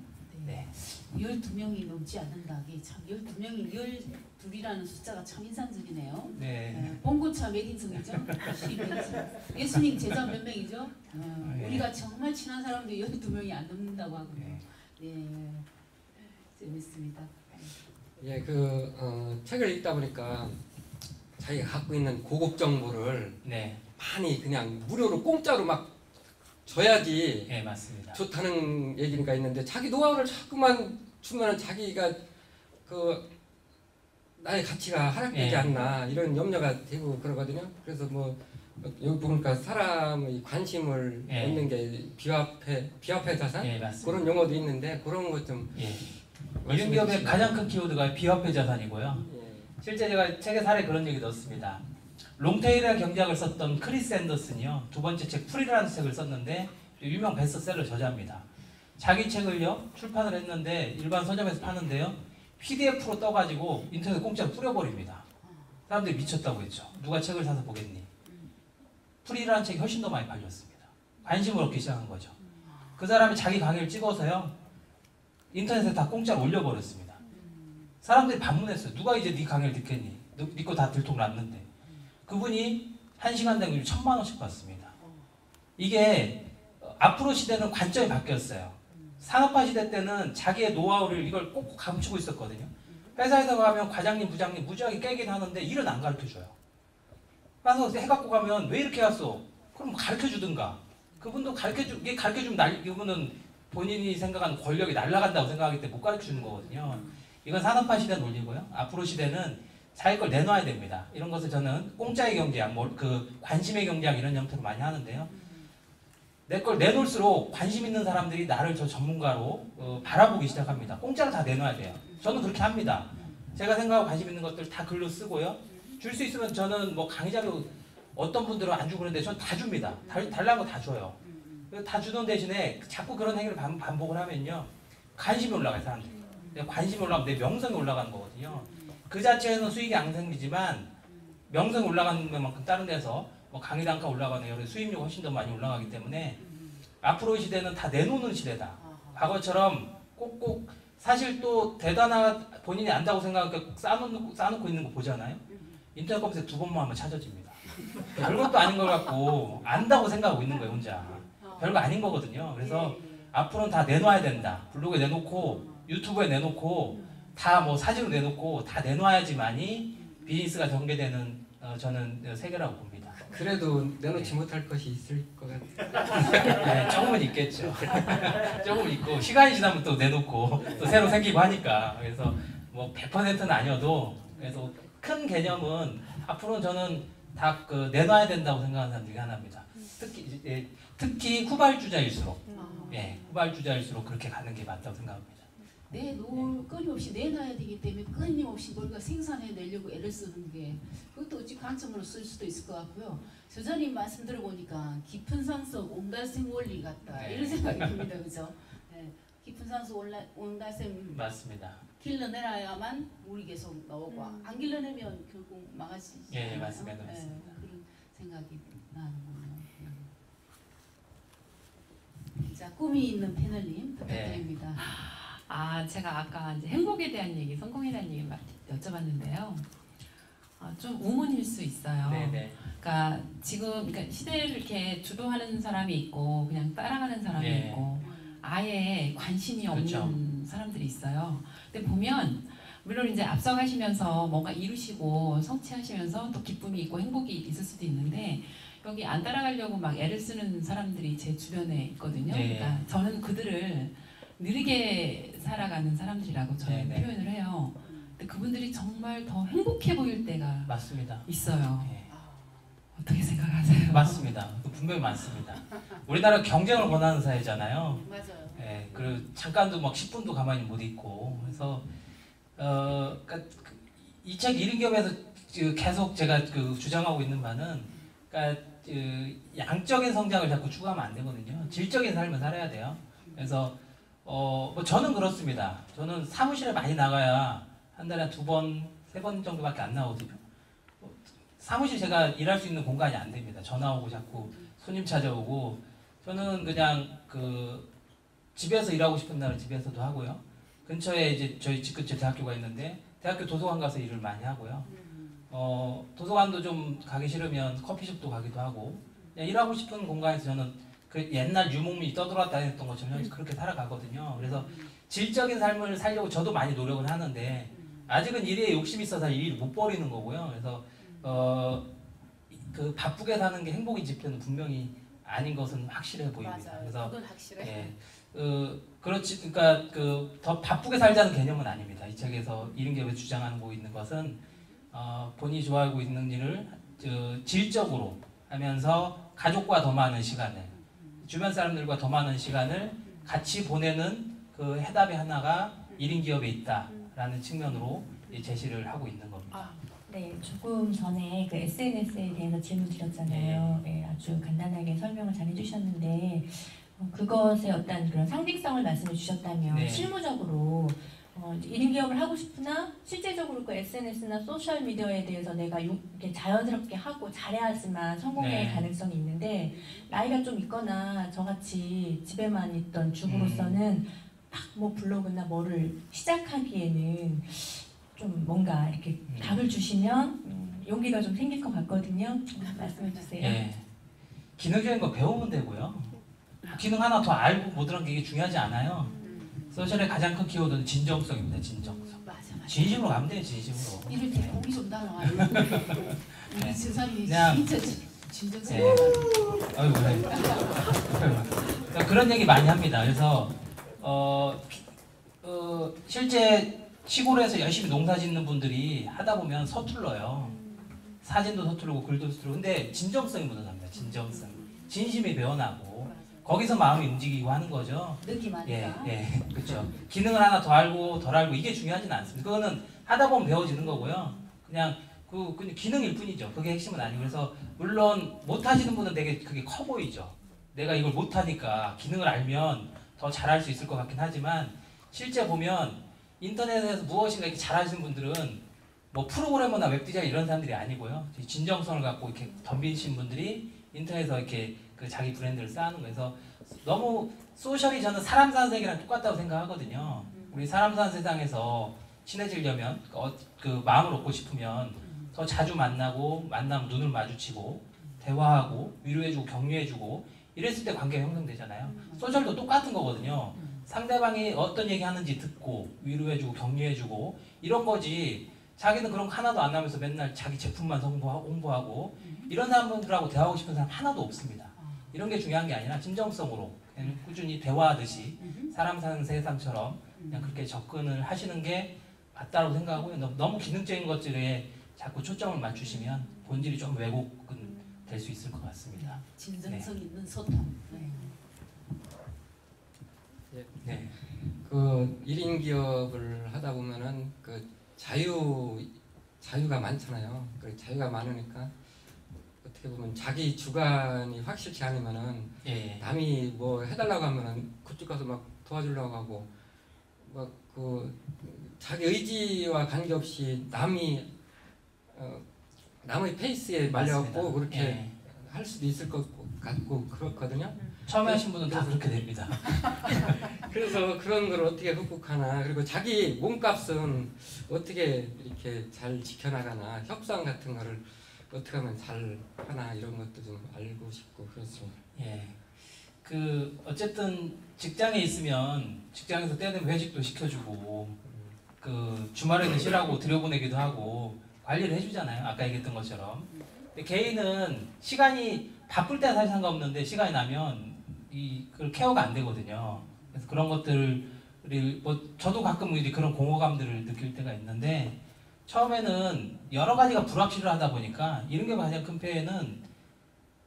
네. 12명이 넘지 않는다. 이게 참 12명이 12이라는 숫자가 참 인상적이네요. 네. 봉고차 몇 인승이죠? 예수님 제자 몇 명이죠? 네. 우리가 정말 친한 사람도 12명이 안 넘는다고 하거든요. 네. 재밌습니다. 예, 책을 읽다 보니까 자기가 갖고 있는 고급 정보를 네. 많이 그냥 무료로 공짜로 막 줘야지 네, 맞습니다. 좋다는 얘기가 있는데 자기 노하우를 자꾸만 주면은 자기가 나의 가치가 하락되지 네. 않나 이런 염려가 되고 그러거든요. 그래서 뭐 여기 보니까 사람의 관심을 네. 얻는 게 비화폐 자산 네, 맞습니다. 그런 용어도 있는데 그런 것 좀 이런 기업의 가장 큰 키워드가 비화폐 자산이고요. 예. 실제 제가 책에 사례 그런 얘기 넣었습니다. 롱테일의 경제학을 썼던 크리스 앤더슨이요. 두 번째 책 풀이라는 책을 썼는데 유명 베스트셀러 저자입니다. 자기 책을요 출판을 했는데 일반 서점에서 파는데요. PDF로 떠가지고 인터넷 공짜로 뿌려버립니다. 사람들이 미쳤다고 했죠. 누가 책을 사서 보겠니? 풀이라는 책이 훨씬 더 많이 팔렸습니다. 관심을 얻기 시작한 거죠. 그 사람이 자기 강의를 찍어서요. 인터넷에 다 공짜로 올려버렸습니다. 사람들이 반문했어요. 누가 이제 네 강의를 듣겠니? 네 거 다 들통났는데. 그분이 1시간 당일 1,000만 원씩 받습니다. 이게 앞으로 시대는 관점이 바뀌었어요. 산업화 시대 때는 자기의 노하우를 이걸 꼭 감추고 있었거든요. 회사에서 가면 과장님, 부장님 무지하게 깨긴 하는데 일은 안 가르쳐줘요. 가서 해갖고 가면 왜 이렇게 왔어? 그럼 가르쳐주든가. 그분도 가르쳐주면 이분은 본인이 생각하는 권력이 날아간다고 생각하기 때문에 못 가르쳐주는 거거든요. 이건 산업화 시대 논리고요. 앞으로 시대는 자기 걸 내놔야 됩니다. 이런 것을 저는 공짜의 경제학, 관심의 경제학 이런 형태로 많이 하는데요. 내 걸 내놓을수록 관심 있는 사람들이 나를 저 전문가로 바라보기 시작합니다. 공짜로 다 내놔야 돼요. 저는 그렇게 합니다. 제가 생각하고 관심 있는 것들 다 글로 쓰고요. 줄 수 있으면 저는 뭐 강의 자료 어떤 분들은 안 주고 그러는데 저는 다 줍니다. 달라는 거 다 줘요. 다 주는 대신에 자꾸 그런 행위를 반복을 하면요. 관심이 올라가요, 사람들이. 관심이 올라가면 내 명성이 올라가는 거거든요. 그 자체에는 수익이 안 생기지만 명성이 올라가는 것만큼 다른 데서 뭐 강의 단가 올라가는 여러 수입료가 훨씬 더 많이 올라가기 때문에 앞으로의 시대는 다 내놓는 시대다. 과거처럼 꼭꼭 사실 또 본인이 안다고 생각하니까 쌓아놓고 있는 거 보잖아요. 인터넷 검색 2번만 하면 찾아집니다. 별것도 아닌 걸 갖고 안다고 생각하고 있는 거예요, 혼자. 별거 아닌 거거든요. 그래서 앞으로는 다 내놔야 된다. 블로그에 내놓고 유튜브에 내놓고 다 뭐 사진으로 내놓고 다 내놔야지만이 비즈니스가 전개되는 저는 세계라고 봅니다. 그래도 내놓지 못할 것이 있을 것 같아요. 네, 조금은 있겠죠. 조금 있고 시간이 지나면 또 내놓고 또 새로 생기고 하니까 그래서 뭐 100%는 아니어도 그래서 큰 개념은 앞으로는 저는 다 내놔야 된다고 생각하는 사람 중에 하나입니다. 특히 후발주자일수록 후발주자일수록 그렇게 가는 게 맞다고 생각합니다. 끊임없이 내놔야 되기 때문에 끊임없이 우리가 생산해내려고 애를 쓰는 게 그것도 어찌 관점으로 쓸 수도 있을 것 같고요. 저자님 말씀 들어보니까 깊은 산속 옹달샘 원리 같다 네. 이런 생각이 듭니다. 그죠? 네. 깊은 산속 옹달샘 맞습니다. 길러내야만 물이 계속 나오고 안 길러내면 결국 망하시잖아요. 예, 맞습니다. 맞습니다. 그런 생각이 나는군요. 자, 꿈이 있는 패널님 부탁드립니다. 제가 아까 이제 행복에 대한 얘기, 성공에 대한 얘기 여쭤봤는데요. 좀 우문일 수 있어요. 네네. 그러니까 지금 그러니까 시대를 이렇게 주도하는 사람이 있고 그냥 따라가는 사람이 네. 있고 아예 관심이 없는 그렇죠. 사람들이 있어요. 근데 보면 물론 이제 앞서가시면서 뭔가 이루시고 성취하시면서 또 기쁨이 있고 행복이 있을 수도 있는데 여기 안 따라가려고 막 애를 쓰는 사람들이 제 주변에 있거든요. 네. 그러니까 저는 그들을 느리게 살아가는 사람들이라고 저는 네, 네. 표현을 해요. 근데 그분들이 정말 더 행복해 보일 때가 맞습니다. 있어요. 예. 어떻게 생각하세요? 맞습니다. 분명히 맞습니다. 우리나라 경쟁을 원하는 사회잖아요. 맞아요. 예, 그리고 잠깐도 막 10분도 가만히 못 있고 그래서 그러니까 이 책 1인 기업에서 계속 제가 주장하고 있는 바는 그러니까 양적인 성장을 자꾸 추구하면 안 되거든요. 질적인 삶을 살아야 돼요. 그래서 뭐 저는 그렇습니다. 저는 사무실에 많이 나가야 한 달에 2번, 3번 정도밖에 안 나오거든요. 사무실 제가 일할 수 있는 공간이 안 됩니다. 전화 오고 자꾸 손님 찾아오고 저는 그냥 집에서 일하고 싶은 날은 집에서도 하고요. 근처에 이제 저희 집 근처에 대학교가 있는데 대학교 도서관 가서 일을 많이 하고요. 도서관도 좀 가기 싫으면 커피숍도 가기도 하고 그냥 일하고 싶은 공간에서 저는 그 옛날 유목민이 떠돌았다 했던 것처럼 그렇게 살아가거든요. 그래서 질적인 삶을 살려고 저도 많이 노력을 하는데 아직은 일에 욕심이 있어서 일을 못 버리는 거고요. 그래서 바쁘게 사는 게 행복인 지표는 분명히 아닌 것은 확실해 보입니다. 맞아요. 그래서 그건 확실해. 예, 그렇지, 그러니까 더 바쁘게 살자는 개념은 아닙니다. 이 책에서 1인 기업에 주장하고 있는 것은 본인이 좋아하고 있는 일을 질적으로 하면서 가족과 더 많은 시간을, 주변 사람들과 더 많은 시간을 같이 보내는 그 해답의 하나가 1인 기업에 있다라는 측면으로 제시를 하고 있는 겁니다. 네, 조금 전에 그 SNS에 대해서 질문 드렸잖아요. 네, 아주 간단하게 설명을 잘 해주셨는데 그것의 어떤 그런 상징성을 말씀해 주셨다면 네. 실무적으로 1인 기업을 하고 싶으나 실제적으로 그 SNS나 소셜 미디어에 대해서 내가 이렇게 자연스럽게 하고 잘해야지만 성공의 네. 가능성이 있는데 나이가 좀 있거나 저같이 집에만 있던 주부로서는 막 뭐 블로그나 뭐를 시작하기에는 좀 뭔가 이렇게 답을 주시면 용기가 좀 생길 것 같거든요. 말씀해 주세요. 예, 기능적인 거 배우면 되고요. 기능 하나 더 알고 못 들은 게 이게 중요하지 않아요. 소셜의 가장 큰 키워드는 진정성입니다. 진정성. 맞아. 진심으로 가면 돼요. 진심으로. 이럴 때 공이 좀 달라와요. 네. 우리 진사님이 그냥- 진짜 진정성. 네. 아이고, 네. 그러니까 그런 얘기 많이 합니다. 그래서 실제 시골에서 열심히 농사 짓는 분들이 하다 보면 서툴러요. 사진도 서투르고 글도 서투르고. 근데 진정성이 묻어납니다. 진정성. 진심이 배어나고 거기서 마음이 움직이고 하는 거죠. 느낌 예, 아니까. 예, 그렇죠. 기능을 하나 더 알고 덜 알고 이게 중요하지는 않습니다. 그거는 하다 보면 배워지는 거고요. 그냥 그냥 기능일 뿐이죠. 그게 핵심은 아니고 그래서 물론 못 하시는 분은 되게 그게 커 보이죠. 내가 이걸 못 하니까 기능을 알면 더 잘할 수 있을 것 같긴 하지만 실제 보면 인터넷에서 무엇인가 이렇게 잘하시는 분들은 뭐 프로그래머나 웹 디자인 이런 사람들이 아니고요. 진정성을 갖고 이렇게 덤비신 분들이 인터넷에서 이렇게 그 자기 브랜드를 쌓는 거여서 너무 소셜이 저는 사람 사는 세계랑 똑같다고 생각하거든요. 우리 사람 사는 세상에서 친해지려면 그 마음을 얻고 싶으면 더 자주 만나고 만나면 눈을 마주치고 대화하고 위로해주고 격려해주고 이랬을 때 관계가 형성되잖아요. 소셜도 똑같은 거거든요. 상대방이 어떤 얘기 하는지 듣고 위로해주고 격려해주고 이런 거지. 자기는 그런 거 하나도 안 하면서 맨날 자기 제품만 홍보하고 이런 사람들하고 대화하고 싶은 사람 하나도 없습니다. 이런 게 중요한 게 아니라 진정성으로 그냥 꾸준히 대화하듯이 사람 사는 세상처럼 그냥 그렇게 접근을 하시는 게 맞다고 생각하고요. 너무 기능적인 것들에 자꾸 초점을 맞추시면 본질이 좀 왜곡은 될 수 있을 것 같습니다. 진정성 있는 소통. 네. 네. 그 1인 기업을 하다 보면은 그 자유가 많잖아요. 그 자유가 많으니까 어떻게 보면 자기 주관이 확실치 않으면은 예. 남이 뭐 해달라고 하면은 그쪽 가서 막 도와주려고 하고 막 그 자기 의지와 관계없이 남의 페이스에 말려갖고 맞습니다. 그렇게 예. 할 수도 있을 것 같고 그렇거든요. 처음에 하신 분은 다 그렇게 됩니다. 그래서 그런 걸 어떻게 극복하나, 그리고 자기 몸값은 어떻게 이렇게 잘 지켜나가나, 협상 같은 거를 어떻게 하면 잘 하나, 이런 것도 좀 알고 싶고 그렇습니다. 예. 그 어쨌든 직장에 있으면 직장에서 때되면 회식도 시켜주고 그 주말에는 쉬라고 들여보내기도 하고 관리를 해주잖아요. 아까 얘기했던 것처럼. 근데 개인은 시간이 바쁠 때는 사실 상관없는데 시간이 나면 그 케어가 안 되거든요. 그래서 그런 것들을 뭐 저도 가끔 이제 그런 공허감들을 느낄 때가 있는데, 처음에는 여러 가지가 불확실하다 보니까 이런 게 가장 큰 폐해는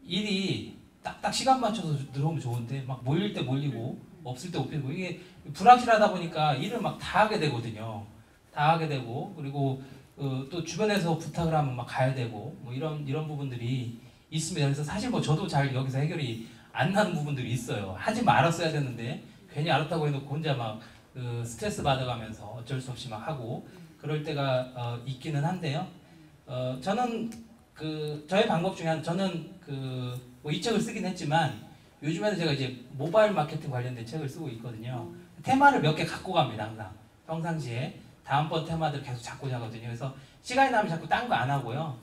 일이 딱딱 시간 맞춰서 들어오면 좋은데 막 몰릴 때 몰리고 없을 때 없고, 이게 불확실하다 보니까 일을 막 다 하게 되거든요. 다 하게 되고, 그리고 또 주변에서 부탁을 하면 막 가야 되고 뭐 이런 부분들이 있습니다. 그래서 사실 뭐 저도 잘 여기서 해결이 안 나는 부분들이 있어요. 하지 말았어야 되는데 괜히 알았다고 해놓고 혼자 막 스트레스 받아가면서 어쩔 수 없이 막 하고 그럴 때가 있기는 한데요. 저는 저의 방법 중에 저는 뭐 이 책을 쓰긴 했지만 요즘에는 제가 이제 모바일 마케팅 관련된 책을 쓰고 있거든요. 테마를 몇 개 갖고 갑니다. 항상 평상시에 다음번 테마들 계속 잡고 자거든요. 그래서 시간이 나면 자꾸 딴 거 안 하고요.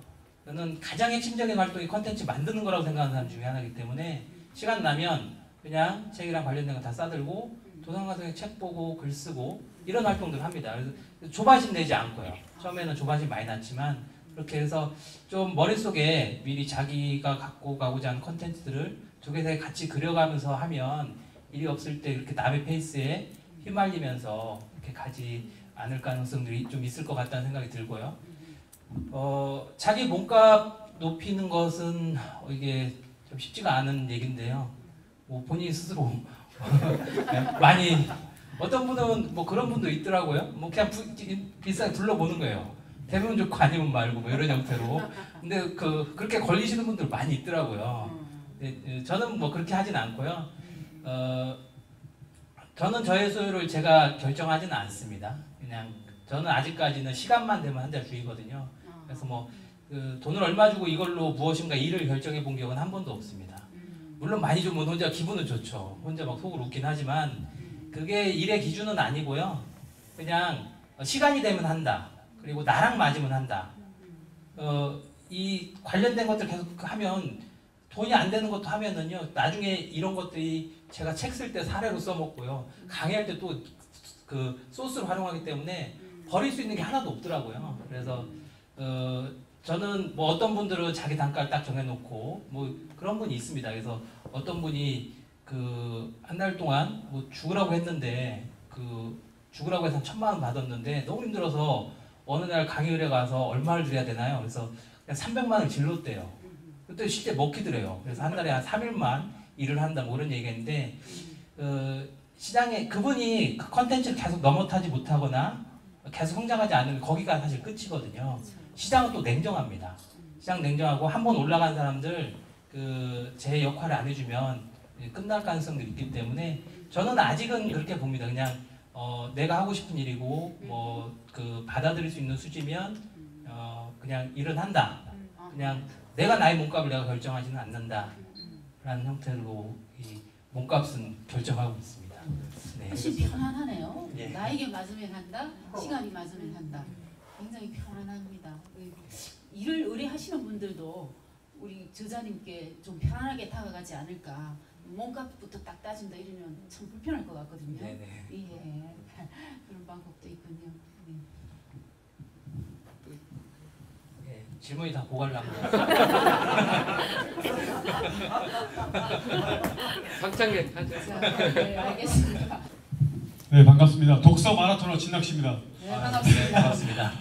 저는 가장 핵심적인 활동이 컨텐츠 만드는 거라고 생각하는 사람 중에 하나이기 때문에 시간 나면 그냥 책이랑 관련된 거 다 싸들고 도서관 가서 책 보고 글 쓰고 이런 활동들을 합니다. 그래서 조바심 내지 않고요. 처음에는 조바심 많이 났지만 그렇게 해서 좀 머릿속에 미리 자기가 갖고 가고자 하는 컨텐츠들을 두 개 다 같이 그려가면서 하면 일이 없을 때 이렇게 남의 페이스에 휘말리면서 이렇게 가지 않을 가능성들이 좀 있을 것 같다는 생각이 들고요. 자기 몸값 높이는 것은 이게 좀 쉽지가 않은 얘기인데요. 뭐 본인 스스로 많이, 어떤 분은 뭐 그런 분도 있더라고요. 뭐 그냥 비싸게 불러보는 거예요. 되면 좋고 아니면 말고 뭐 이런 형태로. 근데 그렇게 걸리시는 분들 많이 있더라고요. 저는 뭐 그렇게 하진 않고요. 저는 저의 소유를 제가 결정하지는 않습니다. 그냥 저는 아직까지는 시간만 되면 한 달 주의거든요. 그래서 뭐 돈을 얼마 주고 이걸로 무엇인가 일을 결정해 본 적은 한 번도 없습니다. 물론 많이 주면 혼자 기분은 좋죠. 혼자 막 속으로 웃긴 하지만 그게 일의 기준은 아니고요. 그냥 시간이 되면 한다. 그리고 나랑 맞으면 한다. 이 관련된 것들 계속 하면 돈이 안 되는 것도 하면은요. 나중에 이런 것들이 제가 책 쓸 때 사례로 써먹고요. 강의할 때 또 소스를 활용하기 때문에 버릴 수 있는 게 하나도 없더라고요. 그래서 저는 뭐 어떤 분들은 자기 단가를 딱 정해놓고 뭐 그런 분이 있습니다. 그래서 어떤 분이 한 달 동안 뭐 죽으라고 했는데 죽으라고 해서 1,000만 원 받았는데 너무 힘들어서 어느 날 강의 의뢰 가서 얼마를 드려야 되나요? 그래서 그냥 300만 원을 질렀대요. 그때 실제 먹히더래요. 그래서 한 달에 한 3일만 일을 한다 뭐 그런 얘기했는데 시장에 그분이 그 컨텐츠를 계속 넘어타지 못하거나 계속 성장하지 않으면 거기가 사실 끝이거든요. 시장은 또 냉정합니다. 시장 냉정하고 한번 올라간 사람들 제 역할을 안 해주면 끝날 가능성도 있기 때문에 저는 아직은 그렇게 봅니다. 그냥 내가 하고 싶은 일이고 뭐 받아들일 수 있는 수지면 그냥 일은 한다. 그냥 내가 나의 몸값을 내가 결정하지는 않는다. 라는 형태로 이 몸값은 결정하고 있습니다. 네. 훨씬 편안하네요. 예. 나에게 맞으면 한다, 시간이 맞으면 한다. 굉장히 편안합니다. 일을 의뢰하시는 분들도 우리 저자님께 좀 편안하게 다가가지 않을까. 몸값부터 딱 따진다 이러면 참 불편할 것 같거든요. 네네. 예, 그런 방법도 있군요. 네. 네, 질문이 다 고갈랍니다. 상장객 하죠. 자, 네, 알겠습니다. 네, 반갑습니다. 독서 마라토너 진학씨입니다. 네, 네, 반갑습니다. 반갑습니다.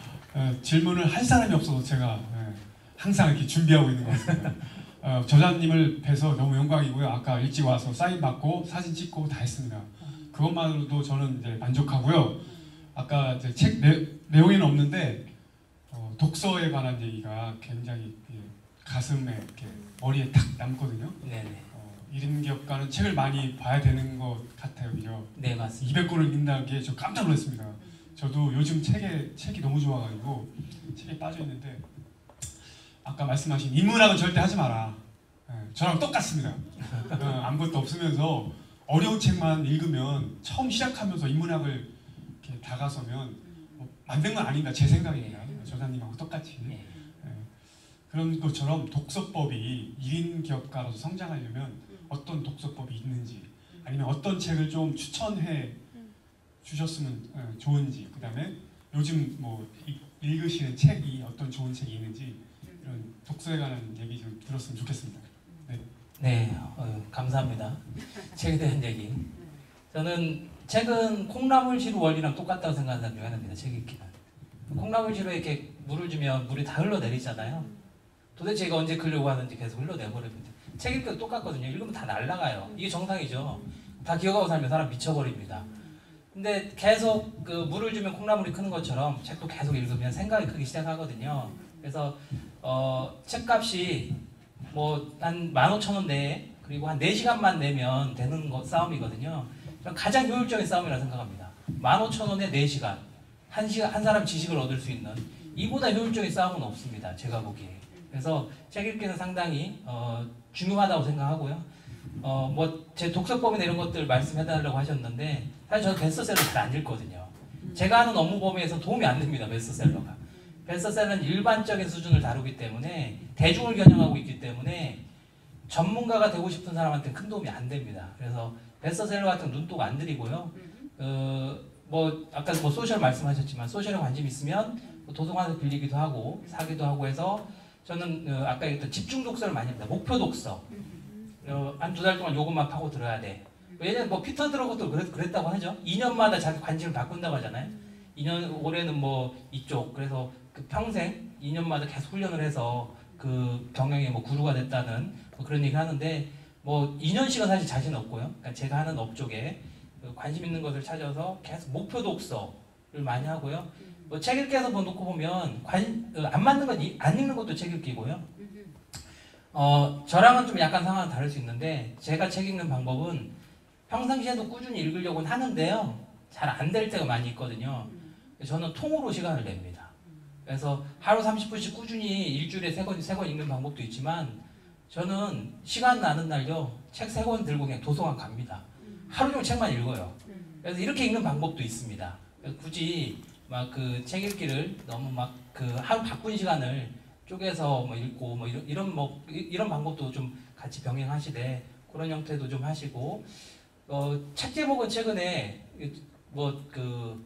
질문을 할 사람이 없어서 제가 항상 이렇게 준비하고 있는 것 같습니다. 저자님을 뵈서 너무 영광이고요. 아까 일찍 와서 사인 받고 사진 찍고 다 했습니다. 그것만으로도 저는 이제 만족하고요. 아까 이제 책 내용에는 없는데 독서에 관한 얘기가 굉장히 가슴에 이렇게 머리에 탁 남거든요. 네네. 이른기업가는 책을 많이 봐야 되는 것 같아요, 그죠? 네, 맞습니다. 200권을 읽는다는 게 저 깜짝 놀랐습니다. 저도 요즘 책이 너무 좋아가지고 책에 빠져 있는데 아까 말씀하신 인문학은 절대 하지 마라. 저랑 똑같습니다. 아무것도 없으면서 어려운 책만 읽으면 처음 시작하면서 인문학을 이렇게 다가서면 만든 건 아닙니다. 제 생각입니다. 저자님하고 똑같이. 그런 것처럼 독서법이 1인 기업가로서 성장하려면 어떤 독서법이 있는지 아니면 어떤 책을 좀 추천해 주셨으면 좋은지 그 다음에 요즘 뭐 읽으시는 책이 어떤 좋은 책이 있는지 이런 독서에 관한 얘기 좀 들었으면 좋겠습니다. 네, 감사합니다. 책에 대한 얘기. 저는 책은 콩나물시루 원리랑 똑같다고 생각하는 사람 중에 하나입니다. 책 읽기는. 콩나물시루에 이렇게 물을 주면 물이 다 흘러내리잖아요. 도대체 이거 언제 끌려고 하는지 계속 흘러내버립니다. 책 읽기도 똑같거든요. 읽으면 다 날아가요. 이게 정상이죠. 다 기억하고 살면 사람 미쳐버립니다. 근데 계속 그 물을 주면 콩나물이 크는 것처럼 책도 계속 읽으면 생각이 크기 시작하거든요. 그래서 책값이 뭐 한 15,000원 내에 그리고 한 4시간만 내면 되는 싸움이거든요. 가장 효율적인 싸움이라 생각합니다. 15,000원에 4시간, 한 사람 지식을 얻을 수 있는 이보다 효율적인 싸움은 없습니다. 제가 보기에. 그래서 책 읽기는 상당히 중요하다고 생각하고요. 뭐 제 독서법이나 이런 것들 말씀해달라고 하셨는데 사실 저는 베스트셀러 잘 안 읽거든요. 제가 하는 업무 범위에서 도움이 안 됩니다. 베스트셀러가. 베스트셀러는 일반적인 수준을 다루기 때문에 대중을 겨냥하고 있기 때문에 전문가가 되고 싶은 사람한테는 큰 도움이 안 됩니다. 그래서 베스트셀러 같은 눈독 안 들이고요. 뭐 아까 뭐 소셜 말씀하셨지만 소셜에 관심 있으면 도서관에서 빌리기도 하고 사기도 하고 해서 저는 아까 얘기했던 집중 독서를 많이 합니다. 목표 독서. 한 2달 동안 요것만 파고 들어야 돼. 예전에 뭐 피터 드러그도 그랬다고 하죠. 2년마다 자기 관심을 바꾼다고 하잖아요. 2년 올해는 뭐 이쪽 그래서 그 평생 2년마다 계속 훈련을 해서 그 경영의 뭐 구루가 됐다는 뭐 그런 얘기 하는데 뭐 2년씩은 사실 자신 없고요. 그러니까 제가 하는 업 쪽에 관심 있는 것을 찾아서 계속 목표 독서를 많이 하고요. 뭐 책 읽기에서 놓고 보면 안 맞는 건 안 읽는 것도 책 읽기고요. 저랑은 좀 약간 상황은 다를 수 있는데 제가 책 읽는 방법은 평상시에도 꾸준히 읽으려고는 하는데요. 잘 안 될 때가 많이 있거든요. 저는 통으로 시간을 냅니다. 그래서 하루 30분씩 꾸준히 일주일에 3권 읽는 방법도 있지만 저는 시간 나는 날요. 책 3권 들고 그냥 도서관 갑니다. 하루 종일 책만 읽어요. 그래서 이렇게 읽는 방법도 있습니다. 굳이 막 그 책 읽기를 너무 막 그 하루 바쁜 시간을 쪼개서 뭐 읽고 뭐 이런 방법도 좀 같이 병행하시되 그런 형태도 좀 하시고 책 제목은 최근에 뭐 그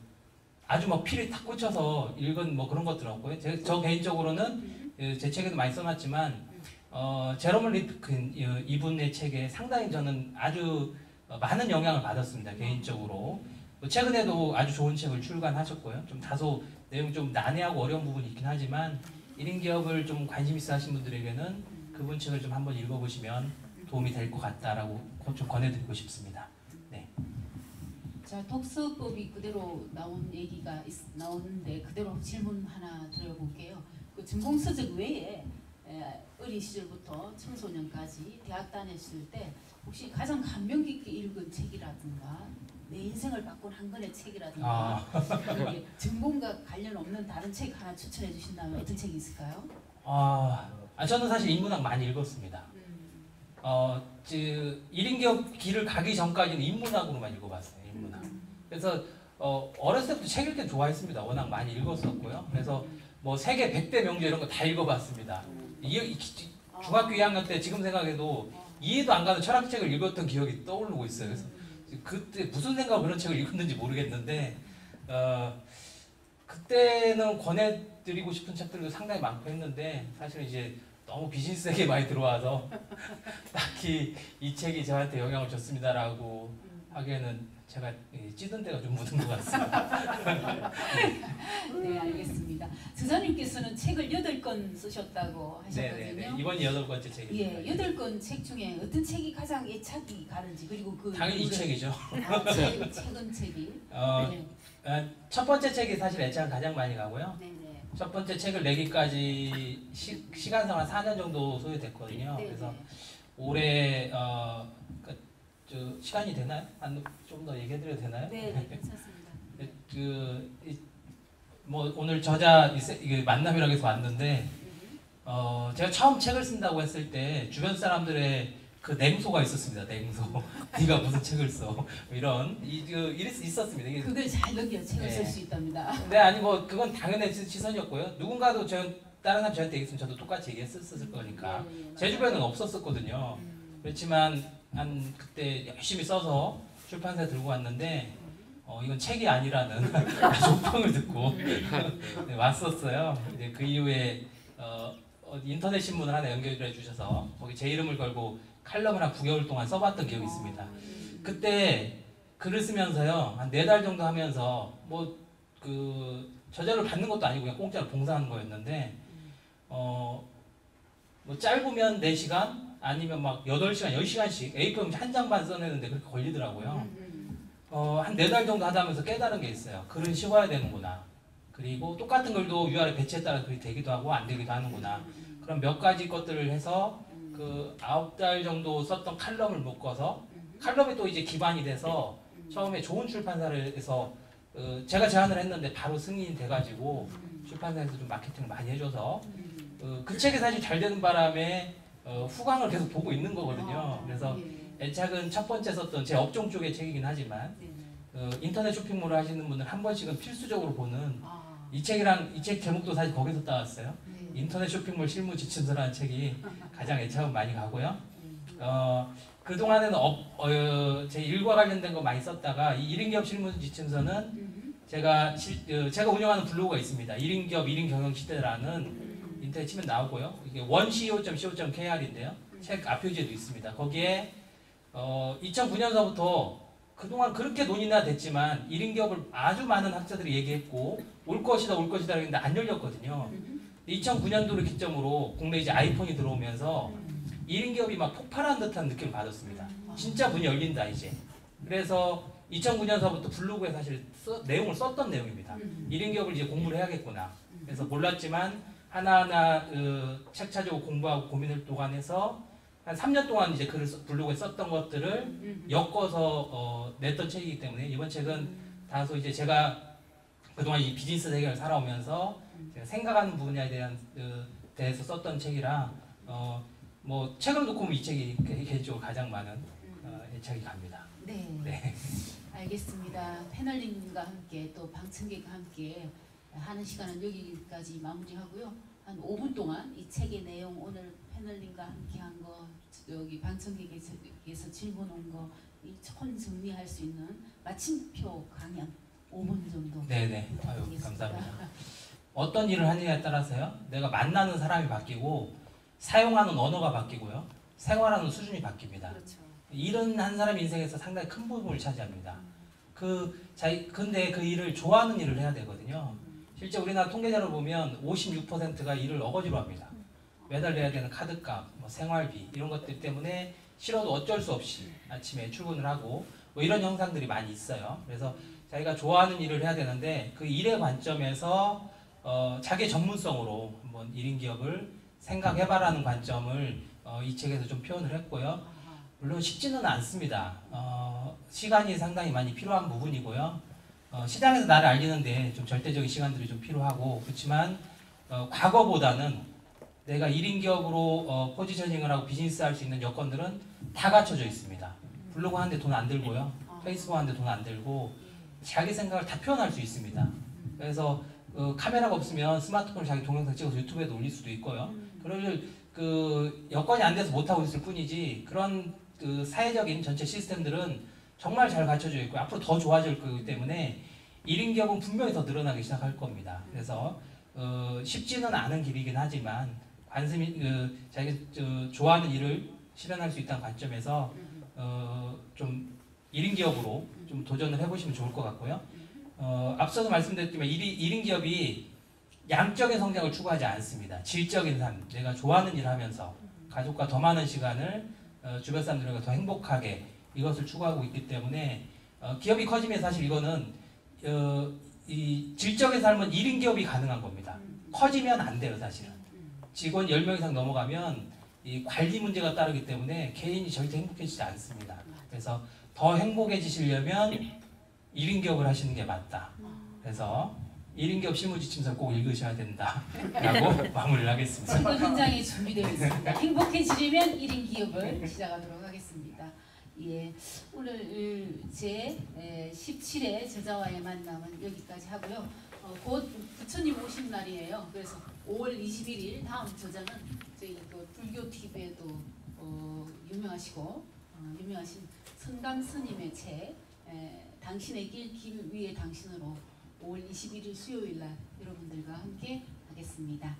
아주 뭐 피를 탁 꽂혀서 읽은 뭐 그런 것들 없고요. 저 개인적으로는 제 책에도 많이 써놨지만 제로멀 리프킨 이분의 책에 상당히 저는 아주 많은 영향을 받았습니다. 개인적으로. 최근에도 아주 좋은 책을 출간하셨고요. 좀 다소 내용 좀 난해하고 어려운 부분이 있긴 하지만 1인 기업을 좀 관심 있어 하신 분들에게는 그분 책을 좀 한번 읽어보시면 도움이 될 것 같다라고 좀 권해드리고 싶습니다. 네. 자, 독서법이 그대로 나온 얘기가 나오는데 그대로 질문 하나 드려볼게요. 그 전공서적 외에 어린 시절부터 청소년까지 대학 다녔을 때 혹시 가장 감명 깊게 읽은 책이라든가 내 인생을 바꾼 한 권의 책이라든가 전공과 관련 없는 다른 책 하나 추천해 주신다면 어떤 책이 있을까요? 저는 사실 인문학 많이 읽었습니다. 1인 기업 길을 가기 전까지는 인문학으로만 읽어봤어요. 인문학. 그래서 어렸을 때부터 책 읽기 좋아했습니다. 워낙 많이 읽었었고요. 그래서 뭐 세계 100대 명著이런 거 다 읽어봤습니다. 중학교 2학년 때 지금 생각해도 이해도 안 가는 철학책을 읽었던 기억이 떠오르고 있어요. 그래서 그때 무슨 생각으로 그런 책을 읽었는지 모르겠는데 그때는 권해드리고 싶은 책들도 상당히 많고 했는데 사실은 이제 너무 비즈니스에 많이 들어와서 딱히 이 책이 저한테 영향을 줬습니다라고 하기에는 제가 찌든 데가 좀 묻은 것 같습니다. 네, 알겠습니다. 저자님께서는 책을 8권 쓰셨다고 하셨거든요. 네네네. 이번이 8번째 책입니다. 예, 8권 책 중에 어떤 책이 가장 애착이 가는지, 그리고 그 당연히 이 책이죠. 최근 책이. 네. 첫 번째 책이 사실 애착은 가장 많이 가고요. 네네. 첫 번째 책을 내기까지 시간상 한 4년 정도 소요됐거든요. 네, 그래서 네. 올해 시간이 되나요? 좀 더 얘기해드려도 되나요? 네, 괜찮습니다. 뭐 오늘 저자 이게 만남이라고 해서 왔는데 제가 처음 책을 쓴다고 했을 때 주변 사람들의 그 냉소가 있었습니다. 냉소. 네가 무슨 책을 써? 이런 있었습니다. 이게 그걸 잘 넘겨 책을 네. 쓸 수 있답니다. 네, 아니 뭐 그건 당연한 시선이었고요. 누군가도 다른 사람 저한테 얘기했으면 저도 똑같이 얘기했을 거니까. 예, 예, 제 주변은 없었었거든요. 그렇지만 한 그때 열심히 써서 출판사에 들고 왔는데 이건 책이 아니라는 조평을 듣고 네, 왔었어요. 이제 그 이후에 인터넷 신문을 하나 연결해 주셔서 거기 제 이름을 걸고 칼럼을 한 9개월 동안 써봤던 기억이 있습니다. 그때 글을 쓰면서요 한 4달 정도 하면서 뭐 저자를 받는 것도 아니고 그냥 공짜로 봉사하는 거였는데 뭐 짧으면 4시간 아니면 막 8시간, 10시간씩 A4 한 장 반 써내는데 그렇게 걸리더라고요. 한 4달 정도 하다 하면서 깨달은 게 있어요. 글은 쉬워야 되는구나. 그리고 똑같은 글도 위아래 배치에 따라 글이 되기도 하고 안 되기도 하는구나. 그럼 몇 가지 것들을 해서 그 9달 정도 썼던 칼럼을 묶어서 칼럼이 또 이제 기반이 돼서 처음에 좋은 출판사에서 제가 제안을 했는데 바로 승인이 돼가지고 출판사에서 좀 마케팅을 많이 해줘서 그 책이 사실 잘 되는 바람에 후광을 계속 보고 있는 거거든요. 그래서 애착은 첫 번째 썼던 제 업종 쪽의 책이긴 하지만 인터넷 쇼핑몰을 하시는 분들 한 번씩은 필수적으로 보는 이 책 제목도 사실 거기서 따왔어요. 인터넷 쇼핑몰 실무 지침서라는 책이 가장 애착은 많이 가고요. 그동안에는 제 일과 관련된 거 많이 썼다가 이 1인 기업 실무 지침서는 제가 운영하는 블로그가 있습니다. 1인 기업 1인 경영 시대라는 인터넷 치면 나오고요. 이게 oneceo.co.kr인데요. 책 앞표지에도 있습니다. 거기에 2009년서부터 그동안 그렇게 논의나 됐지만 1인 기업을 아주 많은 학자들이 얘기했고 올 것이다 했는데 안 열렸거든요. 2009년도를 기점으로 국내 이제 아이폰이 들어오면서 1인 기업이 막 폭발한 듯한 느낌을 받았습니다. 진짜 문이 열린다 이제. 그래서 2009년서부터 블로그에 사실 내용을 썼던 내용입니다. 1인 기업을 이제 공부를 해야겠구나. 그래서 몰랐지만 하나하나 책 찾아오고 공부하고 고민을 동안해서 한 3년 동안 이제 블로그에 썼던 것들을 엮어서 냈던 책이기 때문에 이번 책은 다소 이제 제가 그동안 이 비즈니스 세계를 살아오면서 제가 생각하는 부분에 대해서 썼던 책이라 뭐 책을 놓고 보면 이 책이 개인적으로 가장 많은 애착이 갑니다. 네. 네. 알겠습니다. 패널님과 함께 또 방청객과 함께 하는 시간은 여기까지 마무리하고요. 한 5분 동안 이 책의 내용 오늘 패널님과 함께 한 거 여기 방청객에서 질문 온 거 촌 정리할 수 있는 마침표 강연 5분 정도. 네네. 아유, 감사합니다. 어떤 일을 하느냐에 따라서요. 내가 만나는 사람이 바뀌고 사용하는 언어가 바뀌고요. 생활하는 수준이 바뀝니다. 그렇죠. 일은 한 사람 인생에서 상당히 큰 부분을 차지합니다. 근데 그 일을 좋아하는 일을 해야 되거든요. 실제 우리나라 통계자를 보면 56%가 일을 어거지로 합니다. 매달 내야 되는 카드값, 뭐 생활비 이런 것들 때문에 싫어도 어쩔 수 없이 아침에 출근을 하고 뭐 이런 현상들이 많이 있어요. 그래서 자기가 좋아하는 일을 해야 되는데 그 일의 관점에서 자기 전문성으로 한번 1인 기업을 생각해봐라는 관점을 이 책에서 좀 표현을 했고요. 물론 쉽지는 않습니다. 시간이 상당히 많이 필요한 부분이고요. 시장에서 나를 알리는데 좀 절대적인 시간들이 좀 필요하고 그렇지만 과거보다는 내가 1인 기업으로 포지셔닝을 하고 비즈니스 할 수 있는 여건들은 다 갖춰져 있습니다. 블로그 하는데 돈 안 들고요. 페이스북 하는데 돈 안 들고 자기 생각을 다 표현할 수 있습니다. 그래서 카메라가 없으면 스마트폰을 자기 동영상 찍어서 유튜브에도 올릴 수도 있고요. 그럴 여건이 안 돼서 못하고 있을 뿐이지 그런 사회적인 전체 시스템들은 정말 잘 갖춰져 있고 앞으로 더 좋아질 거기 때문에 1인 기업은 분명히 더 늘어나기 시작할 겁니다. 그래서 쉽지는 않은 길이긴 하지만 자기가 좋아하는 일을 실현할 수 있다는 관점에서 좀 1인 기업으로 좀 도전을 해보시면 좋을 것 같고요. 앞서서 말씀드렸지만 1인 기업이 양적인 성장을 추구하지 않습니다. 질적인 삶, 내가 좋아하는 일을 하면서 가족과 더 많은 시간을 주변 사람들과 더 행복하게 이것을 추구하고 있기 때문에 기업이 커지면 사실 이거는 이 질적인 삶은 1인 기업이 가능한 겁니다. 커지면 안 돼요, 사실은. 직원 10명 이상 넘어가면 이 관리 문제가 따르기 때문에 개인이 절대 행복해지지 않습니다. 그래서 더 행복해지시려면 1인 기업을 하시는 게 맞다. 그래서 1인 기업 실무지침서 꼭 읽으셔야 된다라고 마무리를 하겠습니다. 지금 현장에 준비되어 있습니다. 행복해지려면 1인 기업을 시작하도록 하겠습니다. 예, 오늘 제 17회 저자와의 만남은 여기까지 하고요. 곧 부처님 오신 날이에요. 그래서 5월 21일 다음 저자는 저희 그 불교 TV에도 유명하시고 유명하신 선강 스님의 책 당신의 길 위에 당신으로 5월 21일 수요일 날 여러분들과 함께 하겠습니다.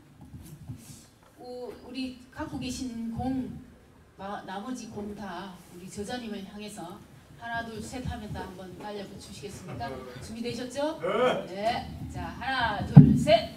우리 갖고 계신 공 나머지 공 다 우리 저자님을 향해서 하나 둘 셋 하면 다 한번 날려붙이시겠습니까? 준비되셨죠? 네. 자 하나 둘 셋.